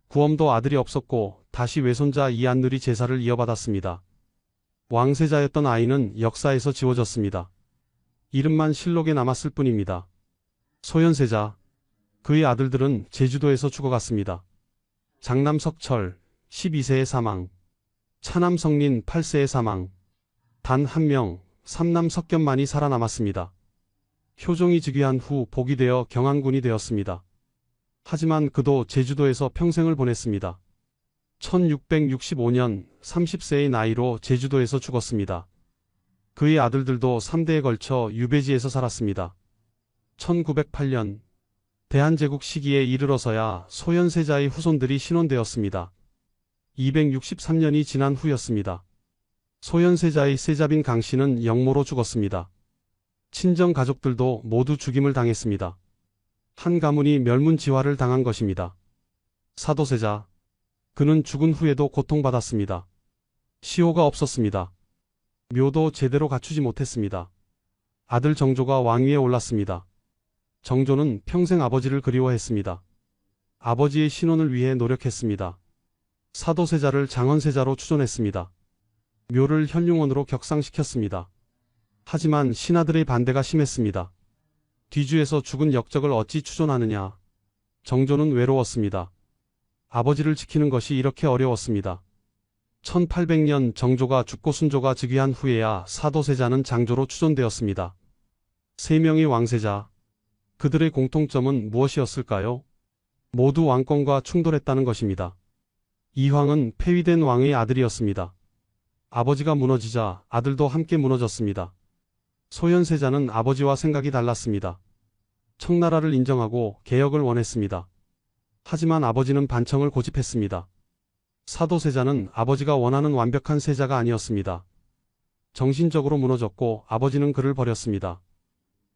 구엄도 아들이 없었고 다시 외손자 이안누리 제사를 이어받았습니다. 왕세자였던 아이는 역사에서 지워졌습니다. 이름만 실록에 남았을 뿐입니다. 소현세자, 그의 아들들은 제주도에서 죽어갔습니다. 장남 석철 12세의 사망, 차남 성린 8세의 사망, 단 한 명 삼남 석견만이 살아남았습니다. 효종이 즉위한 후 복이 되어 경안군이 되었습니다. 하지만 그도 제주도에서 평생을 보냈습니다. 1665년 30세의 나이로 제주도에서 죽었습니다. 그의 아들들도 3대에 걸쳐 유배지에서 살았습니다. 1908년 대한제국 시기에 이르러서야 소현세자의 후손들이 신혼되었습니다. 263년이 지난 후였습니다. 소현세자의 세자빈 강씨는 영모로 죽었습니다. 친정 가족들도 모두 죽임을 당했습니다. 한 가문이 멸문지화를 당한 것입니다. 사도세자, 그는 죽은 후에도 고통받았습니다. 시호가 없었습니다. 묘도 제대로 갖추지 못했습니다. 아들 정조가 왕위에 올랐습니다. 정조는 평생 아버지를 그리워했습니다. 아버지의 신혼을 위해 노력했습니다. 사도세자를 장헌세자로 추존했습니다. 묘를 현룡원으로 격상시켰습니다. 하지만 신하들의 반대가 심했습니다. 뒤주에서 죽은 역적을 어찌 추존하느냐. 정조는 외로웠습니다. 아버지를 지키는 것이 이렇게 어려웠습니다. 1800년 정조가 죽고 순조가 즉위한 후에야 사도세자는 장조로 추존되었습니다. 세 명의 왕세자, 그들의 공통점은 무엇이었을까요? 모두 왕권과 충돌했다는 것입니다. 이황은 폐위된 왕의 아들이었습니다. 아버지가 무너지자 아들도 함께 무너졌습니다. 소현세자는 아버지와 생각이 달랐습니다. 청나라를 인정하고 개혁을 원했습니다. 하지만 아버지는 반청을 고집했습니다. 사도세자는 아버지가 원하는 완벽한 세자가 아니었습니다. 정신적으로 무너졌고 아버지는 그를 버렸습니다.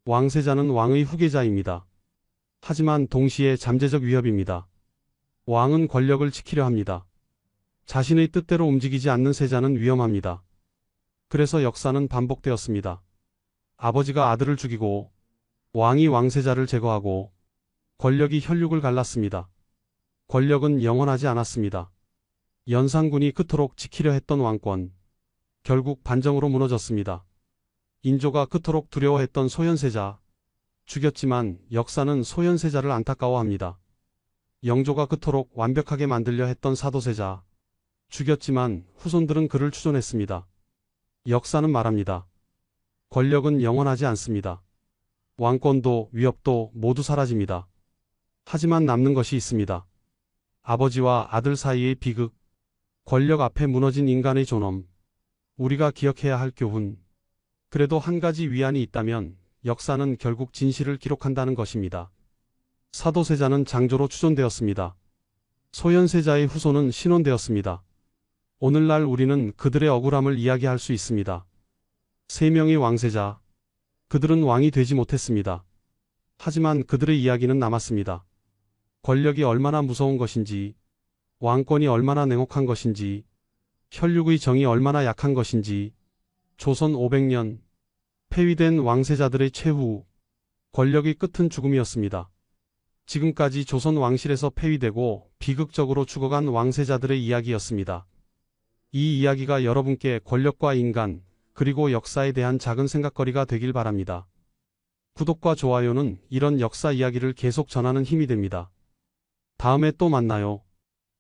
왕세자는 왕의 후계자입니다. 하지만 동시에 잠재적 위협입니다. 왕은 권력을 지키려 합니다. 자신의 뜻대로 움직이지 않는 세자는 위험합니다. 그래서 역사는 반복되었습니다. 아버지가 아들을 죽이고 왕이 왕세자를 제거하고 권력이 혈육을 갈랐습니다. 권력은 영원하지 않았습니다. 연산군이 그토록 지키려 했던 왕권, 결국 반정으로 무너졌습니다. 인조가 그토록 두려워했던 소현세자, 죽였지만 역사는 소현세자를 안타까워합니다. 영조가 그토록 완벽하게 만들려 했던 사도세자, 죽였지만 후손들은 그를 추존했습니다. 역사는 말합니다. 권력은 영원하지 않습니다. 왕권도 위협도 모두 사라집니다. 하지만 남는 것이 있습니다. 아버지와 아들 사이의 비극, 권력 앞에 무너진 인간의 존엄, 우리가 기억해야 할 교훈. 그래도 한 가지 위안이 있다면 역사는 결국 진실을 기록한다는 것입니다. 사도세자는 장조로 추존되었습니다. 소현세자의 후손은 신원되었습니다. 오늘날 우리는 그들의 억울함을 이야기할 수 있습니다. 세 명의 왕세자, 그들은 왕이 되지 못했습니다. 하지만 그들의 이야기는 남았습니다. 권력이 얼마나 무서운 것인지, 왕권이 얼마나 냉혹한 것인지, 혈육의 정이 얼마나 약한 것인지, 조선 500년, 폐위된 왕세자들의 최후, 권력의 끝은 죽음이었습니다. 지금까지 조선 왕실에서 폐위되고 비극적으로 죽어간 왕세자들의 이야기였습니다. 이 이야기가 여러분께 권력과 인간, 그리고 역사에 대한 작은 생각거리가 되길 바랍니다. 구독과 좋아요는 이런 역사 이야기를 계속 전하는 힘이 됩니다. 다음에 또 만나요.